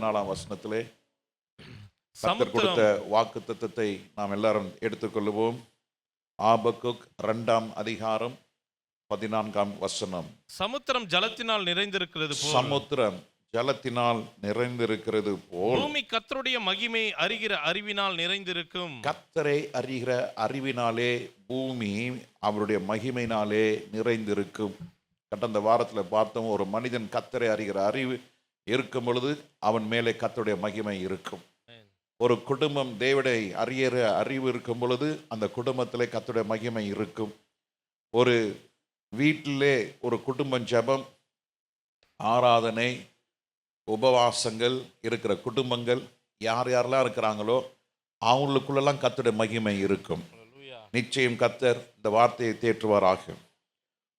14 வசனத்திலே கர்த்தர் கொடுத்த வாக்கு தத்தத்தை நாம் எல்லாரும் எடுத்துக்கொள்வோம். ஆபக்குக் 2ஆம் அதிகாரம் 14ஆம் வசனம். சமுத்திரம் ஜலத்தினால் நிறைந்திருக்கிறது போல், சமுத்திரம் ஜலத்தினால் நிறைந்திருக்கிறது போல், பூமி கர்த்தருடைய மகிமை அறிகிற அறிவினால் நிறைந்திருக்கும். கர்த்தரை அறிகிற அறிவினாலே பூமி அவருடைய மகிமையினாலே நிறைந்திருக்கும். கடந்த வாரத்தில் பார்த்தோம், ஒரு மனிதன் கர்த்தரை அறிகிற அறிவு இருக்கும் பொழுது அவன் மேலே கர்த்தருடைய மகிமை இருக்கும். ஒரு குடும்பம் தேவனை அறிகிற அறிவு இருக்கும் பொழுது அந்த குடும்பத்திலே கர்த்தருடைய மகிமை இருக்கும். ஒரு வீட்டிலே ஒரு குடும்பம் ஜெபம், ஆராதனை, உபவாசங்கள் இருக்கிற குடும்பங்கள் யார் யாரெல்லாம் இருக்கிறாங்களோ அவங்களுக்குள்ளெல்லாம் கர்த்தருடைய மகிமை இருக்கும். நிச்சயம் கர்த்தர் இந்த வார்த்தையை தேற்றுவாராக.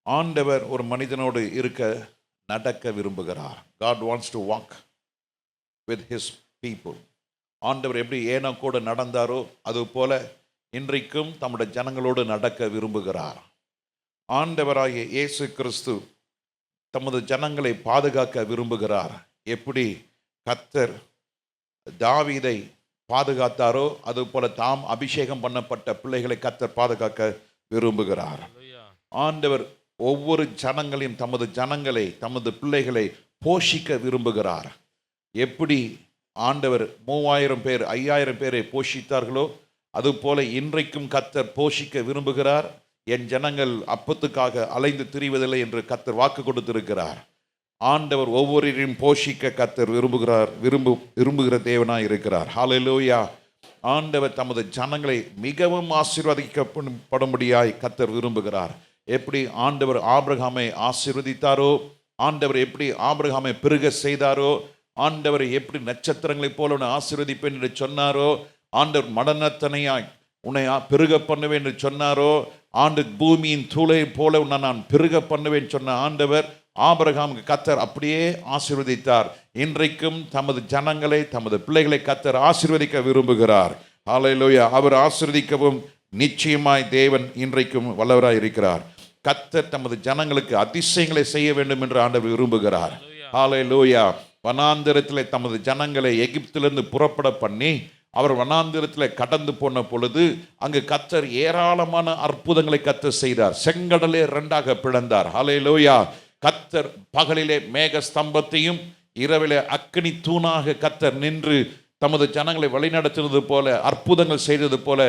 ஆண்டவர் ஒரு மனிதனோடு இருக்க நடக்க விரும்புகிறார். God wants to walk with his people. ஆண்டவர் எப்படி ஏனோக்கோடு நடந்தாரோ அதுபோல இன்றைக்கும் தம்முடைய ஜனங்களோடு நடக்க விரும்புகிறார். ஆண்டவராகிய இயேசு கிறிஸ்து தமது ஜனங்களை பாதுகாக்க விரும்புகிறார். எப்படி கர்த்தர் தாவீதை பாதுகாத்தாரோ அதுபோல தாம் அபிஷேகம் பண்ணப்பட்ட பிள்ளைகளை கர்த்தர் பாதுகாக்க விரும்புகிறார். ஆண்டவர் ஒவ்வொரு ஜனங்களையும் தமது ஜனங்களை தமது பிள்ளைகளை போஷிக்க விரும்புகிறார். எப்படி ஆண்டவர் 3000 பேர் 5000 பேரை போஷித்தார்களோ அதுபோல இன்றைக்கும் கர்த்தர் போஷிக்க விரும்புகிறார். என் ஜனங்கள் அப்பத்துக்காக அலைந்து திரிவதில்லை என்று கர்த்தர் வாக்கு கொடுத்திருக்கிறார். ஆண்டவர் ஒவ்வொருவரையும் போஷிக்க கர்த்தர் விரும்புகிற தேவனாய் இருக்கிறார். ஹல்லேலூயா. ஆண்டவர் தமது ஜனங்களை மிகவும் ஆசீர்வதிக்கப்படும்படியாய் கர்த்தர் விரும்புகிறார். எப்படி ஆண்டவர் ஆபிரகாமை ஆசீர்வதித்தாரோ, ஆண்டவர் எப்படி ஆபிரகாமை பெருக செய்தாரோ, ஆண்டவர் எப்படி நட்சத்திரங்களைப் போல உன்னை ஆசீர்வதிப்பேன் என்று சொன்னாரோ, ஆண்டவர் மடனத்தனையாய் உன்னை பெருக பண்ணுவேன் என்று சொன்னாரோ, ஆண்டு பூமியின் தூளை போல உன்னை நான் பெருக பண்ணுவேன் சொன்ன ஆண்டவர் ஆபிரகாமுக்கு கர்த்தர் அப்படியே ஆசீர்வதித்தார். இன்றைக்கும் தமது ஜனங்களை தமது பிள்ளைகளை கர்த்தர் ஆசீர்வதிக்க விரும்புகிறார். ஹல்லேலூயா. அவர் ஆசீர்வதிக்கவும் நிச்சயமாய் தேவன் இன்றைக்கும் வல்லவராய் இருக்கிறார். கர்த்தர் தமது ஜனங்களுக்கு அதிசயங்களை செய்ய வேண்டும் என்று ஆண்டவர் விரும்புகிறார். ஹல்லேலூயா. வனாந்திரத்தில் தமது ஜனங்களை எகிப்திலிருந்து புறப்பட பண்ணி அவர் வனாந்திரத்தில் கடந்து போன பொழுது அங்கு கர்த்தர் ஏராளமான அற்புதங்களை கர்த்தர் செய்தார். செங்கடலே 2ஆக பிளந்தார். ஹல்லேலூயா. கர்த்தர் பகலிலே மேக ஸ்தம்பத்தையும் இரவிலே அக்கினி தூணாக கர்த்தர் நின்று தமது ஜனங்களை வழிநடத்தினது போல அற்புதங்கள் செய்தது போல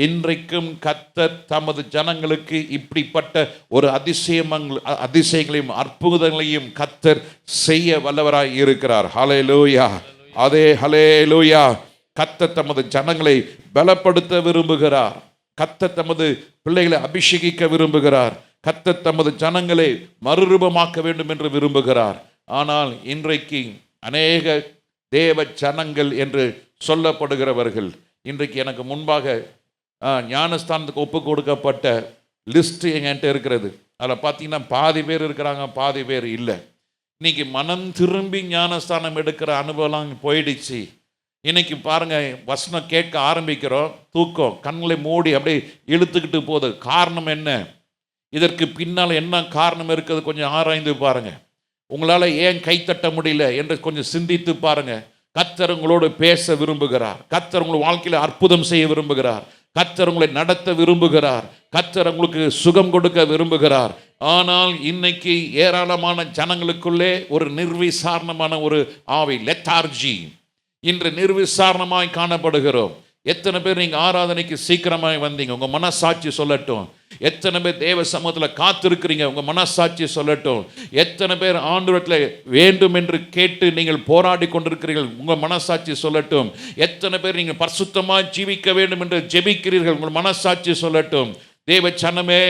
இன்றைக்கும் கர்த்தர் தமது ஜனங்களுக்கு இப்படிப்பட்ட ஒரு அதிசயங்களையும் அற்புதங்களையும் கர்த்தர் செய்ய வல்லவராய் இருக்கிறார். ஹல்லேலூயா. அதே ஹல்லேலூயா. கர்த்தர் தமது ஜனங்களை பலப்படுத்த விரும்புகிறார். கர்த்தர் தமது பிள்ளைகளை அபிஷேகிக்க விரும்புகிறார். கர்த்தர் தமது ஜனங்களை மறுரூபமாக்க வேண்டும் என்று விரும்புகிறார். ஆனால் இன்றைக்கு அநேக தேவ ஜனங்கள் என்று சொல்லப்படுகிறவர்கள் இன்றைக்கு எனக்கு முன்பாக ஞானஸ்தானத்துக்கு ஒப்பு கொடுக்கப்பட்ட லிஸ்ட் என்கிட்ட இருக்கிறது. அதில் பார்த்தீங்கன்னா பாதி பேர் இருக்கிறாங்க, பாதி பேர் இல்லை. இன்னைக்கு மனம் திரும்பி ஞானஸ்தானம் எடுக்கிற அனுபவம் போயிடுச்சு. இன்னைக்கு பாருங்க, வசனம் கேட்க ஆரம்பிக்கிறோம், தூக்கம் கண்களை மூடி அப்படியே இழுத்துக்கிட்டு போகுது. காரணம் என்ன? இதற்கு பின்னால் என்ன காரணம் இருக்குது கொஞ்சம் ஆராய்ந்து பாருங்க. உங்களால் ஏன் கைத்தட்ட முடியல என்று கொஞ்சம் சிந்தித்து பாருங்க. கர்த்தர் உங்களோடு பேச விரும்புகிறார். கர்த்தர் உங்கள் வாழ்க்கையில் அற்புதம் செய்ய விரும்புகிறார். கர்த்தர் உங்களை நடத்த விரும்புகிறார். கர்த்தர் உங்களுக்கு சுகம் கொடுக்க விரும்புகிறார். ஆனால் இன்னைக்கு ஏராளமான ஜனங்களுக்குள்ளே ஒரு நிர்விசாரணமான ஒரு ஆவி, லெத்தார்ஜி, இன்று நிர்விசாரணமாய் காணப்படுகிறோம். எத்தனை பேர் நீங்கள் ஆராதனைக்கு சீக்கிரமாய் வந்தீங்க? உங்கள் மனசாட்சி சொல்லட்டும். எத்தனை பேர் தேவ சமூகத்தில் காத்திருக்கிறீங்க? உங்கள் மனசாட்சி சொல்லட்டும். எத்தனை பேர் ஆண்டவரிடத்தில் வேண்டும் என்று கேட்டு நீங்கள் போராடி கொண்டிருக்கிறீர்கள்? உங்கள் மனசாட்சி சொல்லட்டும். எத்தனை பேர் நீங்கள் பரிசுத்தமாக ஜீவிக்க வேண்டும் என்று ஜெபிக்கிறீர்கள்? உங்கள் மனசாட்சி சொல்லட்டும். தேவ ஜனமே,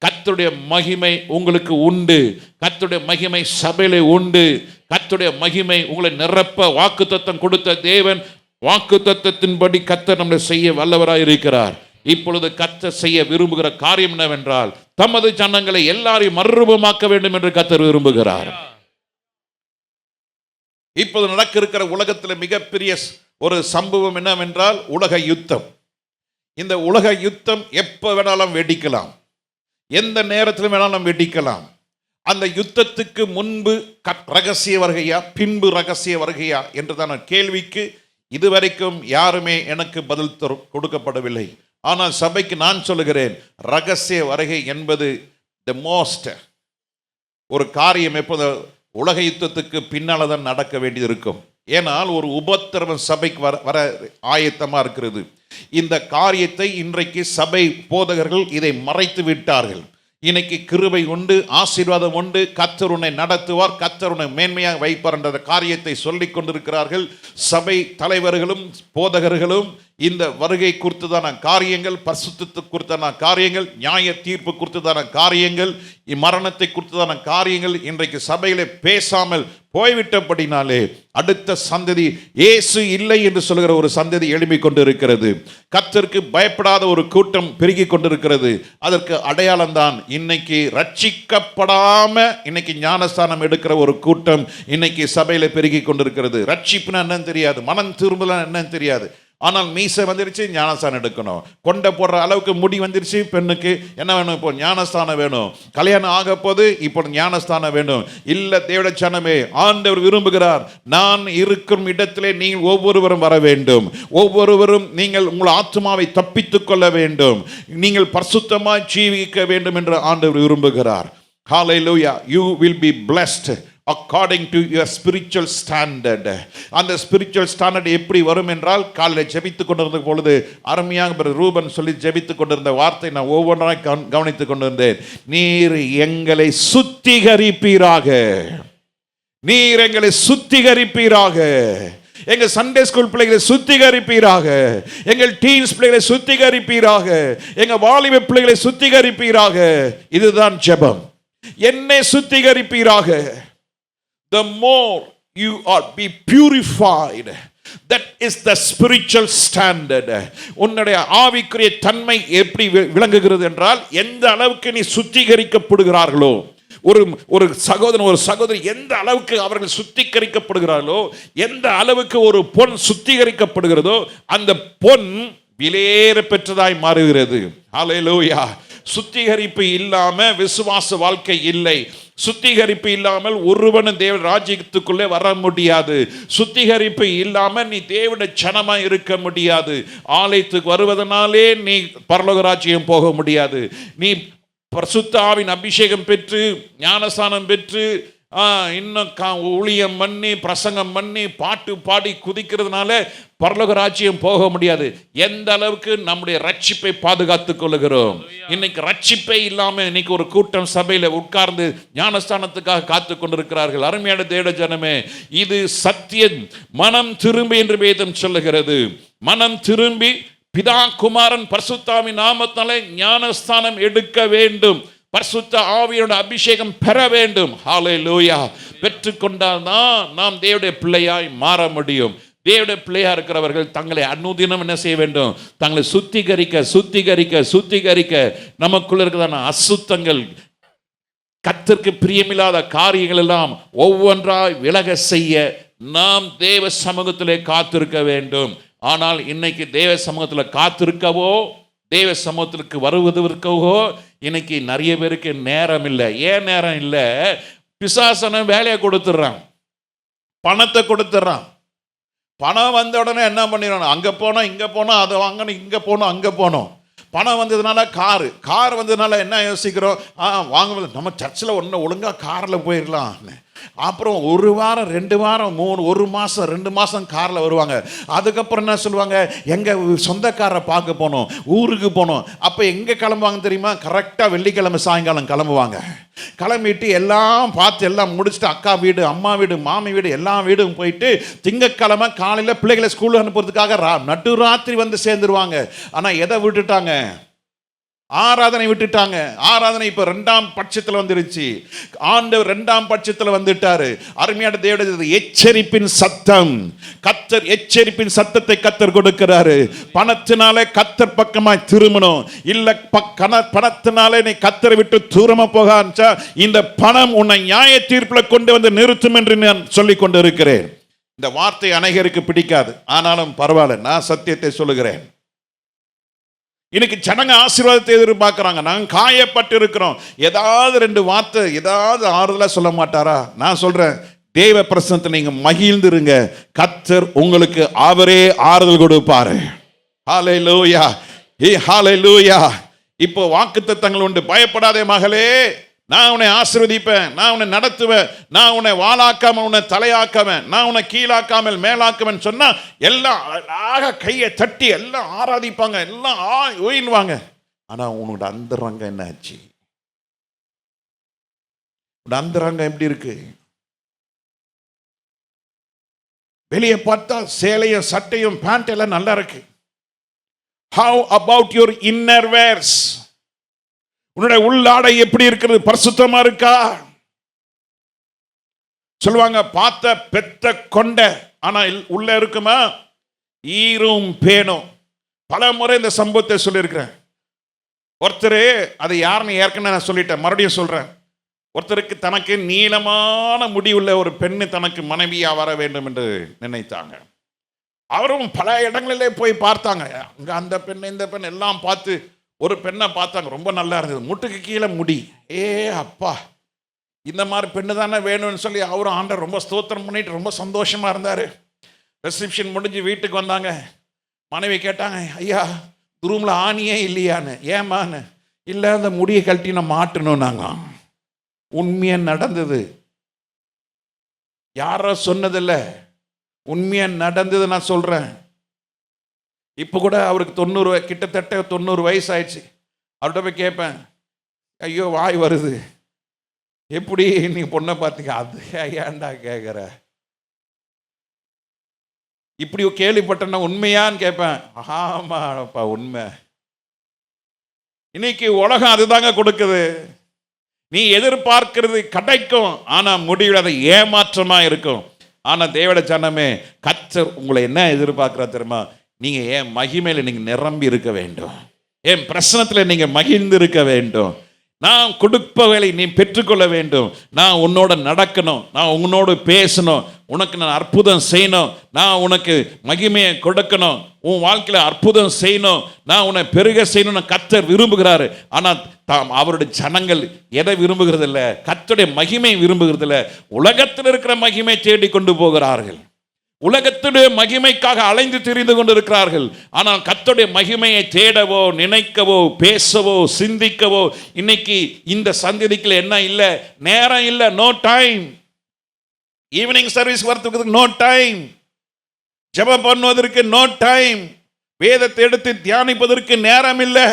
கர்த்தருடைய மகிமை உங்களுக்கு உண்டு. கர்த்தருடைய மகிமை சபையிலே உண்டு. கர்த்தருடைய மகிமை உங்களை நிரப்ப வாக்குத்தத்தம் கொடுத்த தேவன் வாக்குத்தத்தத்தின்படி கர்த்தர் நம்மை செய்ய வல்லவராய் இருக்கிறார். இப்பொழுது கர்த்தர் செய்ய விரும்புகிற காரியம் என்னவென்றால் தமது ஜனங்களை எல்லாரையும் மறுரூபமாக்க வேண்டும் என்று கர்த்தர் விரும்புகிறார். இப்போது நடக்க இருக்கிற உலகத்தில் மிகப்பெரிய ஒரு சம்பவம் என்னவென்றால் உலக யுத்தம். இந்த உலக யுத்தம் எப்போ வேணாலும் வெடிக்கலாம், எந்த நேரத்திலும் வேணாலும் வெடிக்கலாம். அந்த யுத்தத்துக்கு முன்பு ரகசிய வருகையா பின்பு ரகசிய வருகையா என்றதான கேள்விக்கு இதுவரைக்கும் யாருமே எனக்கு பதில் கொடுக்கப்படவில்லை. ஆனால் சபைக்கு நான் சொல்லுகிறேன், ரகசிய வருகை என்பது த மோஸ்ட் ஒரு காரியம் எப்போது உலக யுத்தத்துக்கு பின்னால தான் நடக்க வேண்டியது இருக்கும். ஏனால் ஒரு உபத்திரவம் சபைக்கு வர ஆயத்தமாக இருக்கிறது. இந்த காரியத்தை இன்றைக்கு சபை போதகர்கள் இதை மறைத்து விட்டார்கள். இன்னைக்கு கிருபை உண்டு, ஆசீர்வாதம் உண்டு, கர்த்தர் உன்னை நடத்துவார், கர்த்தர் உன்னை மேன்மையாக வைப்பார் என்ற காரியத்தை சொல்லிக் கொண்டிருக்கிறார்கள். சபை தலைவர்களும் போதகர்களும் இந்த வருகை குறித்ததான காரியங்கள், பரிசுத்தத்தை குறித்தான காரியங்கள், நியாய தீர்ப்பு குறித்ததான காரியங்கள், மரணத்தை குறித்ததான காரியங்கள் இன்றைக்கு சபையிலே பேசாமல் போய்விட்டபடினாலே அடுத்த சந்ததி இயேசு இல்லை என்று சொல்கிற ஒரு சந்ததி எழும்பிக் கொண்டிருக்கிறது. கர்த்தருக்கு பயப்படாத ஒரு கூட்டம் பெருகி கொண்டிருக்கிறது. அதற்கு அடையாளம் தான் இன்னைக்கு ரட்சிக்கப்படாம இன்னைக்கு ஞானஸ்தானம் எடுக்கிற ஒரு கூட்டம் இன்னைக்கு சபையில பெருகி கொண்டிருக்கிறது. ரட்சிப்புனா என்னன்னு தெரியாது, மனம் திரும்பலாம் என்னன்னு தெரியாது. ஆனால் மீசை வந்துருச்சு, ஞானஸ்தானம் எடுக்கணும். கொண்டை போடுற அளவுக்கு முடி வந்துருச்சு, பெண்ணுக்கு என்ன வேணும், இப்போ ஞானஸ்தானம் வேணும். கல்யாணம் ஆக போது இப்போ ஞானஸ்தானம் வேணும். இல்லை தேவனுடைய ஜனமே, ஆண்டவர் விரும்புகிறார், நான் இருக்கும் இடத்திலே நீங்கள் ஒவ்வொருவரும் வர வேண்டும். ஒவ்வொருவரும் நீங்கள் உங்கள் ஆத்மாவை தப்பித்துக் கொள்ள வேண்டும். நீங்கள் பரிசுத்தமாய் ஜீவிக்க வேண்டும் என்று ஆண்டவர் விரும்புகிறார். Hallelujah. You will be blessed according to your spiritual standard. அந்த ஸ்பிரிச்சுவல் ஸ்டாண்டர்ட் எப்படி வரும் என்றால், காலையில் ஜெபித்துக் கொண்டிருந்த பொழுது அருமையாக ரூபன் சொல்லி ஜெபித்துக் கொண்டிருந்த வார்த்தை நான் ஒவ்வொன்றாக கவனித்துக் கொண்டிருந்தேன். நீர் எங்களை சுத்திகரிப்பீராக, நீர் எங்களை சுத்திகரிப்பீராக, எங்கள் சண்டே ஸ்கூல் பிள்ளைகளை சுத்திகரிப்பீராக, எங்கள் டீன்ஸ் பிள்ளைகளை சுத்திகரிப்பீராக, எங்கள் வாலிப பிள்ளைகளை சுத்திகரிப்பீராக. இதுதான் ஜெபம். என்னை சுத்திகரிப்பீராக. The more you are be purified, that is the spiritual standard. உன்னுடைய ஆவிக்குரிய தன்மை எப்படி விளங்குகிறது என்றால், எந்த அளவுக்கு நீ சுத்திகரிக்கப்படுகிறார்களோ, ஒரு சகோதரன் ஒரு சகோதரி எந்த அளவுக்கு அவர்கள் சுத்திகரிக்கப்படுகிறார்களோ, எந்த அளவுக்கு ஒரு பொன் சுத்திகரிக்கப்படுகிறதோ அந்த பொன் விலையேற பெற்றதாய் மாறுகிறது. ஹல்லேலூயா. சுத்திகரிப்பு இல்லாம விசுவாச வாழ்க்கை இல்லை. சுத்திகரிப்பு இல்லாமல் ஒருவனும் தேவ ராஜ்யத்துக்குள்ளே வர முடியாது. சுத்திகரிப்பு இல்லாம நீ தேவனுடைய ஜனமா இருக்க முடியாது. ஆலயத்துக்கு வருவதனாலே நீ பரலோக ராஜ்யம் போக முடியாது. நீ பரிசுத்த ஆவியின் அபிஷேகம் பெற்று ஞானஸ்நானம் பெற்று இன்னும் ஊழியம் பண்ணி பிரசங்கம் பண்ணி பாட்டு பாடி குதிக்கிறதுனால பரலோக ராஜ்யம் போக முடியாது. எந்த அளவுக்கு நம்முடைய ரட்சிப்பை பாதுகாத்துக் கொள்ளுகிறோம். இன்னைக்கு ரட்சிப்பே இல்லாம இன்னைக்கு ஒரு கூட்டம் சபையில உட்கார்ந்து ஞானஸ்தானத்துக்காக காத்து கொண்டிருக்கிறார்கள். அருமையான தேவ ஜனமே, இது சத்தியம். மனம் திரும்பி என்று வேதம் சொல்லுகிறது. மனம் திரும்பி பிதா குமாரன் பரிசுத்தாவின் நாமத்தினாலே ஞானஸ்தானம் எடுக்க வேண்டும். பரிசுத்த ஆவியோட அபிஷேகம் பெற வேண்டும். ஹல்லேலூயா. பெற்றுக்கொண்டால் தான் நாம் தேவனுடைய பிள்ளையாய் மாற முடியும். தேவனுடைய பிள்ளையா இருக்கிறவர்கள் தங்களை அனுதினம் என்ன செய்ய வேண்டும்? தங்களை சுத்திகரிக்க சுத்திகரிக்க சுத்திகரிக்க நமக்குள்ள இருக்கிறதான அசுத்தங்கள், கர்த்தருக்கு பிரியமில்லாத காரியங்கள் எல்லாம் ஒவ்வொன்றாய் விலக செய்ய நாம் தேவ சமூகத்திலே காத்திருக்க வேண்டும். ஆனால் இன்னைக்கு தேவ சமூகத்தில் காத்திருக்கவோ தேவ சமூகத்திற்கு வருவதற்கவோ இன்னைக்கு நிறைய பேருக்கு நேரம் இல்லை. ஏன் நேரம் இல்லை? பிசாசன வேலையை கொடுத்துட்றான், பணத்தை கொடுத்துட்றான். பணம் வந்த உடனே என்ன பண்ணிடணும்? அங்கே போனோம் இங்கே போனோம், அதை வாங்கணும், இங்கே போனோம் அங்கே போனோம். பணம் வந்ததுனால கார் வந்ததுனால என்ன யோசிக்கிறோம்? வாங்கும்போது நம்ம சர்ச்சில் ஒன்று ஒழுங்காக காரில் போயிடலாம். அப்புறம் ஒரு வாரம் 2 வாரம் 1 மாதம் 2 மாதம் காரில் வருவாங்க. அதுக்கப்புறம் என்ன சொல்லுவாங்க? எங்கள் சொந்தக்காரரை பார்க்க போனோம், ஊருக்கு போனோம். அப்போ எங்கே கிளம்புவாங்க தெரியுமா? கரெக்டாக வெள்ளிக்கிழமை சாயங்காலம் கிளம்புவாங்க. கிளம்பிட்டு எல்லாம் பார்த்து எல்லாம் முடிச்சுட்டு அக்கா வீடு, அம்மா வீடு, மாமி வீடு, எல்லா வீடும் போயிட்டு திங்கட்கிழமை காலையில் பிள்ளைகளை ஸ்கூலுக்கு அனுப்புறதுக்காக நடுராத்திரி வந்து சேர்ந்துருவாங்க. ஆனால் எதை விட்டுட்டாங்க? ஆராதனை விட்டுட்டாங்க. ஆராதனை இப்ப 2ஆம் பட்சத்தில் வந்துருச்சு. ஆண்டவர் 2ஆம் பட்சத்தில் வந்துட்டாரு. அருமையான தேவனுடைய எச்சரிப்பின் சத்தம், கர்த்தர் எச்சரிப்பின் சத்தத்தை கர்த்தர் கொடுக்கிறாரு. பணத்தினாலே கர்த்தர் பக்கமாய் திரும்பணும். இல்ல பணத்தினாலே நீ கர்த்தரை விட்டு தூரமா போக ஆரம்பிச்சா இந்த பணம் உன்னை நியாய தீர்ப்புல கொண்டு வந்து நிறுத்தும் என்று நான் சொல்லிக் கொண்டு இருக்கிறேன். இந்த வார்த்தை அநேகருக்கு பிடிக்காது, ஆனாலும் பரவாயில்ல, நான் சத்தியத்தை சொல்லுகிறேன். இன்னைக்கு ஜனங்க ஆசீர்வாதத்தை எதிர்பார்க்கறாங்க. நாங்க காயப்பட்டு இருக்கிறோம். ஏதாவது 2 வார்த்தை ஏதாவது ஆறுதலா சொல்ல மாட்டாரா? நான் சொல்றேன், தேவ பிரசன்னத்தில் நீங்க மகிழ்ந்துருங்க. கர்த்தர் உங்களுக்கு அவரே ஆறுதல் கொடுப்பாரு. ஹalleluya. ஹalleluya. இப்போ வாக்குத்தத்தங்கள் உண்டு. பயப்படாதே மகளே, நான் உன்னை ஆசீர்வதிப்பேன், நான் உன்னை நடத்துவேன், நான் உன்னை வாளாக்காம உன்னை தலையாக்காம, நான் உன்னை கீழாக்காமல் மேலாக்குவேன் சொன்னா எல்லாம் அழகாக கையை தட்டி எல்லாம் ஆராதிப்பாங்க, எல்லாம் ஓயின்வாங்க. ஆனா உன்னோட அந்தரங்க என்ன ஆச்சு? அந்தரங்கம் எப்படி இருக்கு? வெளியே பார்த்தா சேலையும் சட்டையும் பேண்ட் எல்லாம் நல்லா இருக்கு. How about your inner wears? உன்னுடைய உள்ளாடை எப்படி இருக்கிறது? பரிசுத்தமா இருக்கா? சொல்லுவாங்க, பார்த்த பெத்த கொண்ட ஆனா உள்ள இருக்குமா? ஈரும் பேணும். பல முறை இந்த சம்பவத்தை சொல்லியிருக்கிறேன். ஒருத்தர், அது யாருன்னு ஏற்கனவே நான் சொல்லிட்டேன், மறுபடியும் சொல்றேன். ஒருத்தருக்கு தனக்கு நீளமான முடி உள்ள ஒரு பெண்ணு தனக்கு மனைவியா வர வேண்டும் என்று நினைத்தாங்க. அவரும் பல இடங்களிலே போய் பார்த்தாங்க. அங்க அந்த பெண் இந்த பெண் எல்லாம் பார்த்து ஒரு பெண்ணை பார்த்தாங்க, ரொம்ப நல்லா இருந்தது, முட்டுக்கு கீழே முடி. அப்பா, இந்த மாதிரி பெண்ணு தானே வேணும்னு சொல்லி அவரும் ஆண்டவர் ரொம்ப ஸ்தோத்திரம் பண்ணிட்டு ரொம்ப சந்தோஷமா இருந்தாரு. ரிசப்ஷன் முடிஞ்சு வீட்டுக்கு வந்தாங்க. மனைவி கேட்டாங்க, ஐயா ரூம்ல ஆணியே இல்லையான்னு. ஏமான்னு? இல்லை, அந்த முடியை கழட்டி நான் மாட்டணும். நாங்க உண்மையா நடந்தது, யாரோ சொன்னதில்லை, உண்மையா நடந்தது நான் சொல்றேன். இப்போ கூட அவருக்கு 90, கிட்டத்தட்ட 90 வயசு ஆயிடுச்சு. அவர்கிட்ட போய் கேட்பேன், ஐயோ வாய் வருது, எப்படி நீ பொண்ணை பார்த்தீங்க? அது ஏன்டா கேட்குற? இப்படி கேள்விப்பட்டேன்னா உண்மையான்னு கேட்பேன். ஆமாப்பா உண்மை. இன்னைக்கு உலகம் அதுதாங்க கொடுக்குது. நீ எதிர்பார்க்கிறது கிடைக்கும், ஆனா முடிவில் அதை ஏமாற்றமா இருக்கும். ஆனா தேவட ஜனமே, கர்த்தர் உங்களை என்ன எதிர்பார்க்கிறார் தெரியுமா? நீங்க என் மகிமையில நீங்க நிரம்பி இருக்க வேண்டும், என் பிரசனத்துல நீங்க மகிழ்ந்து இருக்க வேண்டும். நான் கொடுப்பவர்களை நீ பெற்றுக்கொள்ள வேண்டும். நான் உன்னோட நடக்கணும், நான் உன்னோடு பேசணும், உனக்கு நான் அற்புதம் செய்யணும், நான் உனக்கு மகிமையை கொடுக்கணும், உன் வாழ்க்கையில அற்புதம் செய்யணும், நான் உன்னை பெருக செய்யணும்னு கர்த்தர் விரும்புகிறாரு. ஆனால் அவருடைய ஜனங்கள் எதை விரும்புகிறது இல்லை? கர்த்தருடைய மகிமை விரும்புகிறது இல்லை. உலகத்தில் இருக்கிற மகிமை தேடி கொண்டு போகிறார்கள். உலகத்துடைய மகிமைக்காக அலைந்து திரிந்து கொண்டிருக்கிறார்கள். ஆனால் கர்த்தருடைய மகிமையை தேடவோ நினைக்கவோ பேசவோ சிந்திக்கவோ இன்னைக்கு இந்த சந்ததிக்கு என்ன இல்லை? நேரம் இல்லை. No time. ஈவினிங் சர்வீஸ் வரதுக்கு நோ டைம், ஜெபம் பண்ணுவதற்கு நோ டைம், வேதத்தை எடுத்து தியானிப்பதற்கு நேரம் இல்லை.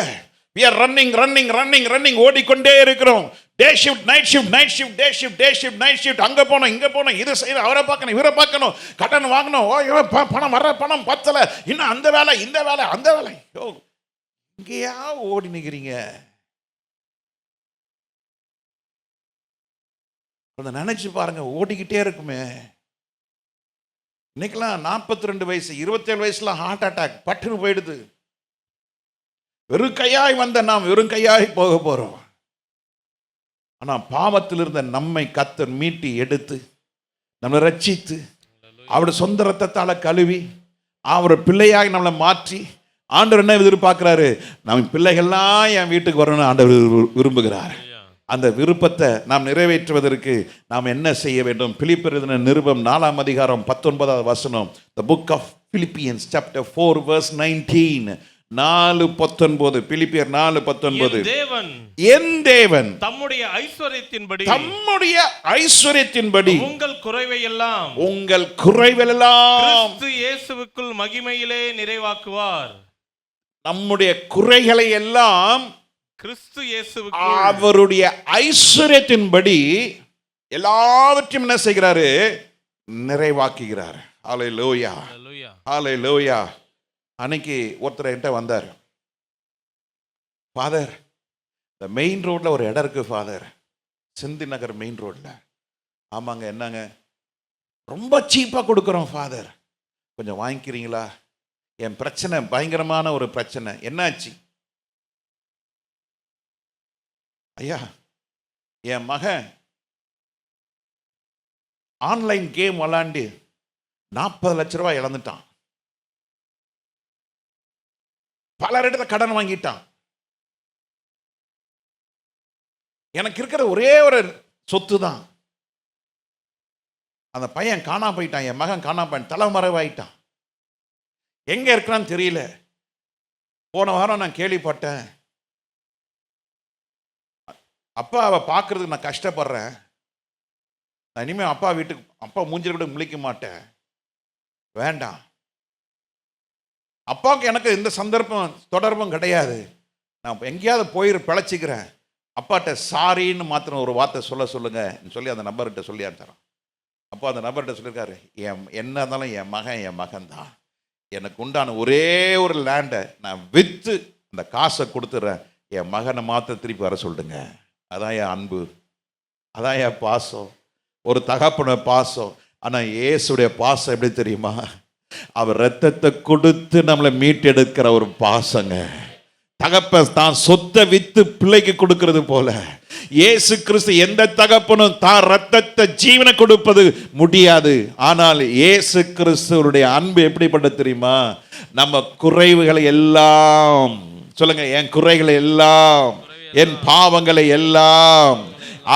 We are running ஓடிக்கொண்டே இருக்கிறோம். Day shift, night shift, night shift, day shift, day shift, night shift. அங்க போனோம், இங்க போனோம், இது செய்யணும், அவரை பார்க்கணும், இவரை பார்க்கணும், கடன் வாங்கணும், பணம் வர, பணம் பத்தல, இன்னும் அந்த வேலை, இந்த வேலை, அந்த வேலை. இங்கேயா ஓடி நிக்கிறீங்க? நினைச்சு பாருங்க, ஓடிக்கிட்டே இருக்குமே. இன்னைக்கெல்லாம் 42 வயசு 27 வயசுல ஹார்ட் அட்டாக் பட்டுன்னு போயிடுது. வெறும் கையாய் வந்த நாம் வெறும் கையாய் போக போறோம். ஆனா பாவத்தில் இருந்த நம்மை கர்த்தர் மீட்டி எடுத்து நம்மளை ரட்சித்து அவருடைய சொந்த ரத்தத்தால கழுவி அவருடைய பிள்ளையாய் நம்மளை மாற்றி ஆண்டவர் என்ன எதிர்பார்க்கிறாரு? நம்ம பிள்ளைகள்லாம் என் வீட்டுக்கு வரணும்னு ஆண்டவர் விரும்புகிறார். அந்த விருப்பத்தை நாம் நிறைவேற்றுவதற்கு நாம் என்ன செய்ய வேண்டும்? பிலிப்பியர் எழுதின நிருபம் 4ஆம் அதிகாரம் 19வது வசனம். The book of Philippians chapter 4 verse 19. 4:19. பிலிப்பியர் 4:19. என் தேவன் தம்முடைய ஐஸ்வரியத்தின்படி உங்கள் குறைவையெல்லாம் கிறிஸ்து இயேசுவுக்குள் மகிமையிலே நிறைவாக்குவார். நம்முடைய குறைகளை எல்லாம் கிறிஸ்து இயேசுவுக்குள் அவருடைய ஐஸ்வரியத்தின்படி எல்லாவற்றையும் என்ன செய்கிறாரு? நிறைவாக்குகிறார். ஹல்லேலூயா, ஹல்லேலூயா. அன்னைக்கு ஒருத்தர் என்கிட்ட வந்தார். ஃபாதர், இந்த மெயின் ரோட்ல ஒரு இடம் இருக்கு ஃபாதர், சிந்தி நகர் மெயின் ரோட்ல. ஆமாங்க, என்னங்க? ரொம்ப சீப்பா கொடுக்குறோம் ஃபாதர், கொஞ்சம் வாங்கிக்கிறீங்களா? என் பிரச்சனை பயங்கரமான ஒரு பிரச்சனை. என்னாச்சு? ஐயா, என் மகன் ஆன்லைன் கேம் விளாண்டு 40 லட்ச ரூபாய் இழந்துட்டான். பலரிடத்துல கடன் வாங்கிட்டான். எனக்கு இருக்கிற ஒரே ஒரு சொத்து தான். அந்த பையன் காணாம போயிட்டான், என் மகன் காணாம போயிட்டான், தலைமறைவாயிட்டான். எங்க இருக்கிறான்னு தெரியல. போன வாரம் நான் கேள்விப்பட்டேன், அப்பாவை பார்க்கறதுக்கு நான் கஷ்டப்படுறேன், நான் இனிமேல் அப்பா வீட்டுக்கு அப்பா மூஞ்சில கூட முழிக்க மாட்டேன், வேண்டாம், அப்பாவுக்கு எனக்கு எந்த சந்தர்ப்பம் தொடர்பும் கிடையாது, நான் எங்கேயாவது பிழைச்சிக்கிறேன், அப்பாட்ட சாரின்னு மாத்திரம் ஒரு வார்த்தை சொல்லுங்க சொல்லி அந்த நபர்கிட்ட சொல்லி அனுப்பிச்சாரான். அப்போ அந்த நபர்கிட்ட சொல்லியிருக்காரு, என்ன இருந்தாலும் என் மகன் தான், எனக்கு உண்டான ஒரே ஒரு லேண்டை நான் விற்று அந்த காசை கொடுத்துட்றேன், என் மகனை மாத்திரம் திருப்பி வர சொல்லுங்க. அதான் என் அன்பு, அதான் என் பாசம், ஒரு தகப்பன பாசம். ஆனால் இயேசுடைய பாசம் எப்படி தெரியுமா? அவர் ரத்தத்தை கொடுத்து நம்மளை மீட்டெடுக்கிற ஒரு பாசங்க. தகப்பன் தான் சொத்தை வித்து பிள்ளைக்கு கொடுக்கிறது போல இயேசு கிறிஸ்து எந்த தகப்பனும் தான் ரத்தத்தை ஜீவனை கொடுப்பது முடியாது. ஆனால் இயேசு கிறிஸ்துவனுடைய அன்பு எப்படிப்பட்ட தெரியுமா? நம்ம குறைவுகளை எல்லாம் சொல்லுங்க, என் குறைகளை எல்லாம், என் பாவங்களை எல்லாம்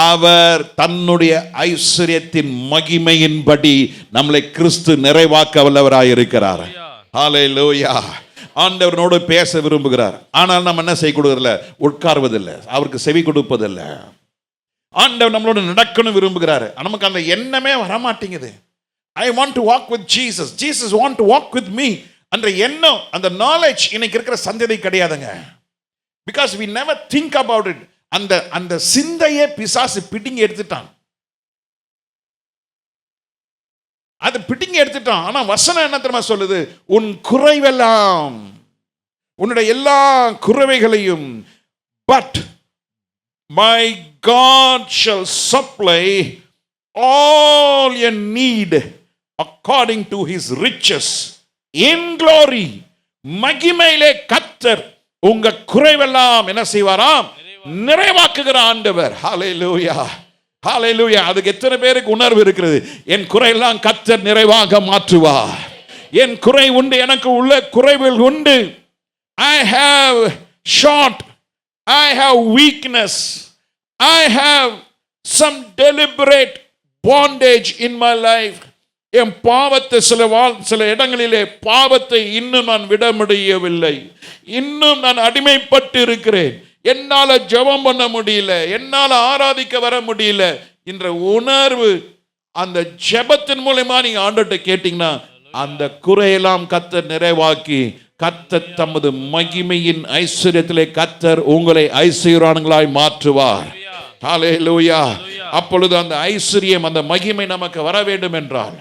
அவர் தன்னுடைய ஐஸ்வரியத்தின் மகிமையின்படி நம்மளை கிறிஸ்து நிறைவாக்க வல்லவராயிருக்கிறார். ஹல்லேலூயா. ஆண்டவரோடு பேச விரும்புகிறார். ஆனால் நம்ம என்ன செய்ய கொடுக்கறதில்ல? உட்கார்வதில்லை, அவருக்கு செவி கொடுப்பதில்லை. ஆண்டவர் நம்மளோட நடக்கணும் விரும்புகிறார், நமக்கு அந்த எண்ணமே வரமாட்டேங்குது. ஐ want to walk with Jesus, Jesus want to walk with me என்ற எண்ணம், அந்த நாலேஜ் இன்னைக்கு இருக்கிற சந்ததி கிடையாதுங்க. Because we never think about it. அந்த சிந்தையே பிசாசு பிடிங்கி எடுத்துட்டான், அது பிடிங்கி எடுத்துட்டான். ஆனா வசனம் என்ன தெரியுமா சொல்லுது? உன் குறைவெல்லாம், உன்னுடைய எல்லா குறைவைகளையும், but my God shall supply all your need according to his riches in glory. மகிமையிலே கர்த்தர் உங்க குறைவெல்லாம் என்ன செய்வாராம்? நிறைவாக்குகிற ஆண்டவர். ஹல்லேலூயா, ஹல்லேலூயா. அதுக்கு எத்தனை பேருக்கு உணர்வு இருக்கிறது? என் குறையெல்லாம் கர்த்தர் நிறைவாக மாற்றுவார். என் குறை உண்டு, எனக்கு உள்ள குறைகள் உண்டு. I have short, I have weakness, I have some deliberate bondage in my life. என் பாவத்தை சில இடங்களிலே பாவத்தை இன்னும் நான் விட முடியவில்லை, இன்னும் நான் அடிமைப்பட்டு இருக்கிறேன், என்னால ஜெபம் பண்ண முடியல, என்னால ஆராதிக்க வர முடியல என்ற உணர்வு, அந்த ஜெபத்தின் மூலமா நீங்க ஆண்டவர்கிட்ட கேட்டீங்கன்னா அந்த குறையெல்லாம் கர்த்தர் நிறைவாக்கி, கர்த்தர் தமது மகிமையின் ஐஸ்வரியத்திலே கர்த்தர் உங்களை ஐஸ்வர்யவான்களாய் மாற்றுவார். ஹல்லேலூயா. அப்பொழுது அந்த ஐஸ்வர்யம், அந்த மகிமை நமக்கு வர வேண்டும் என்றால்,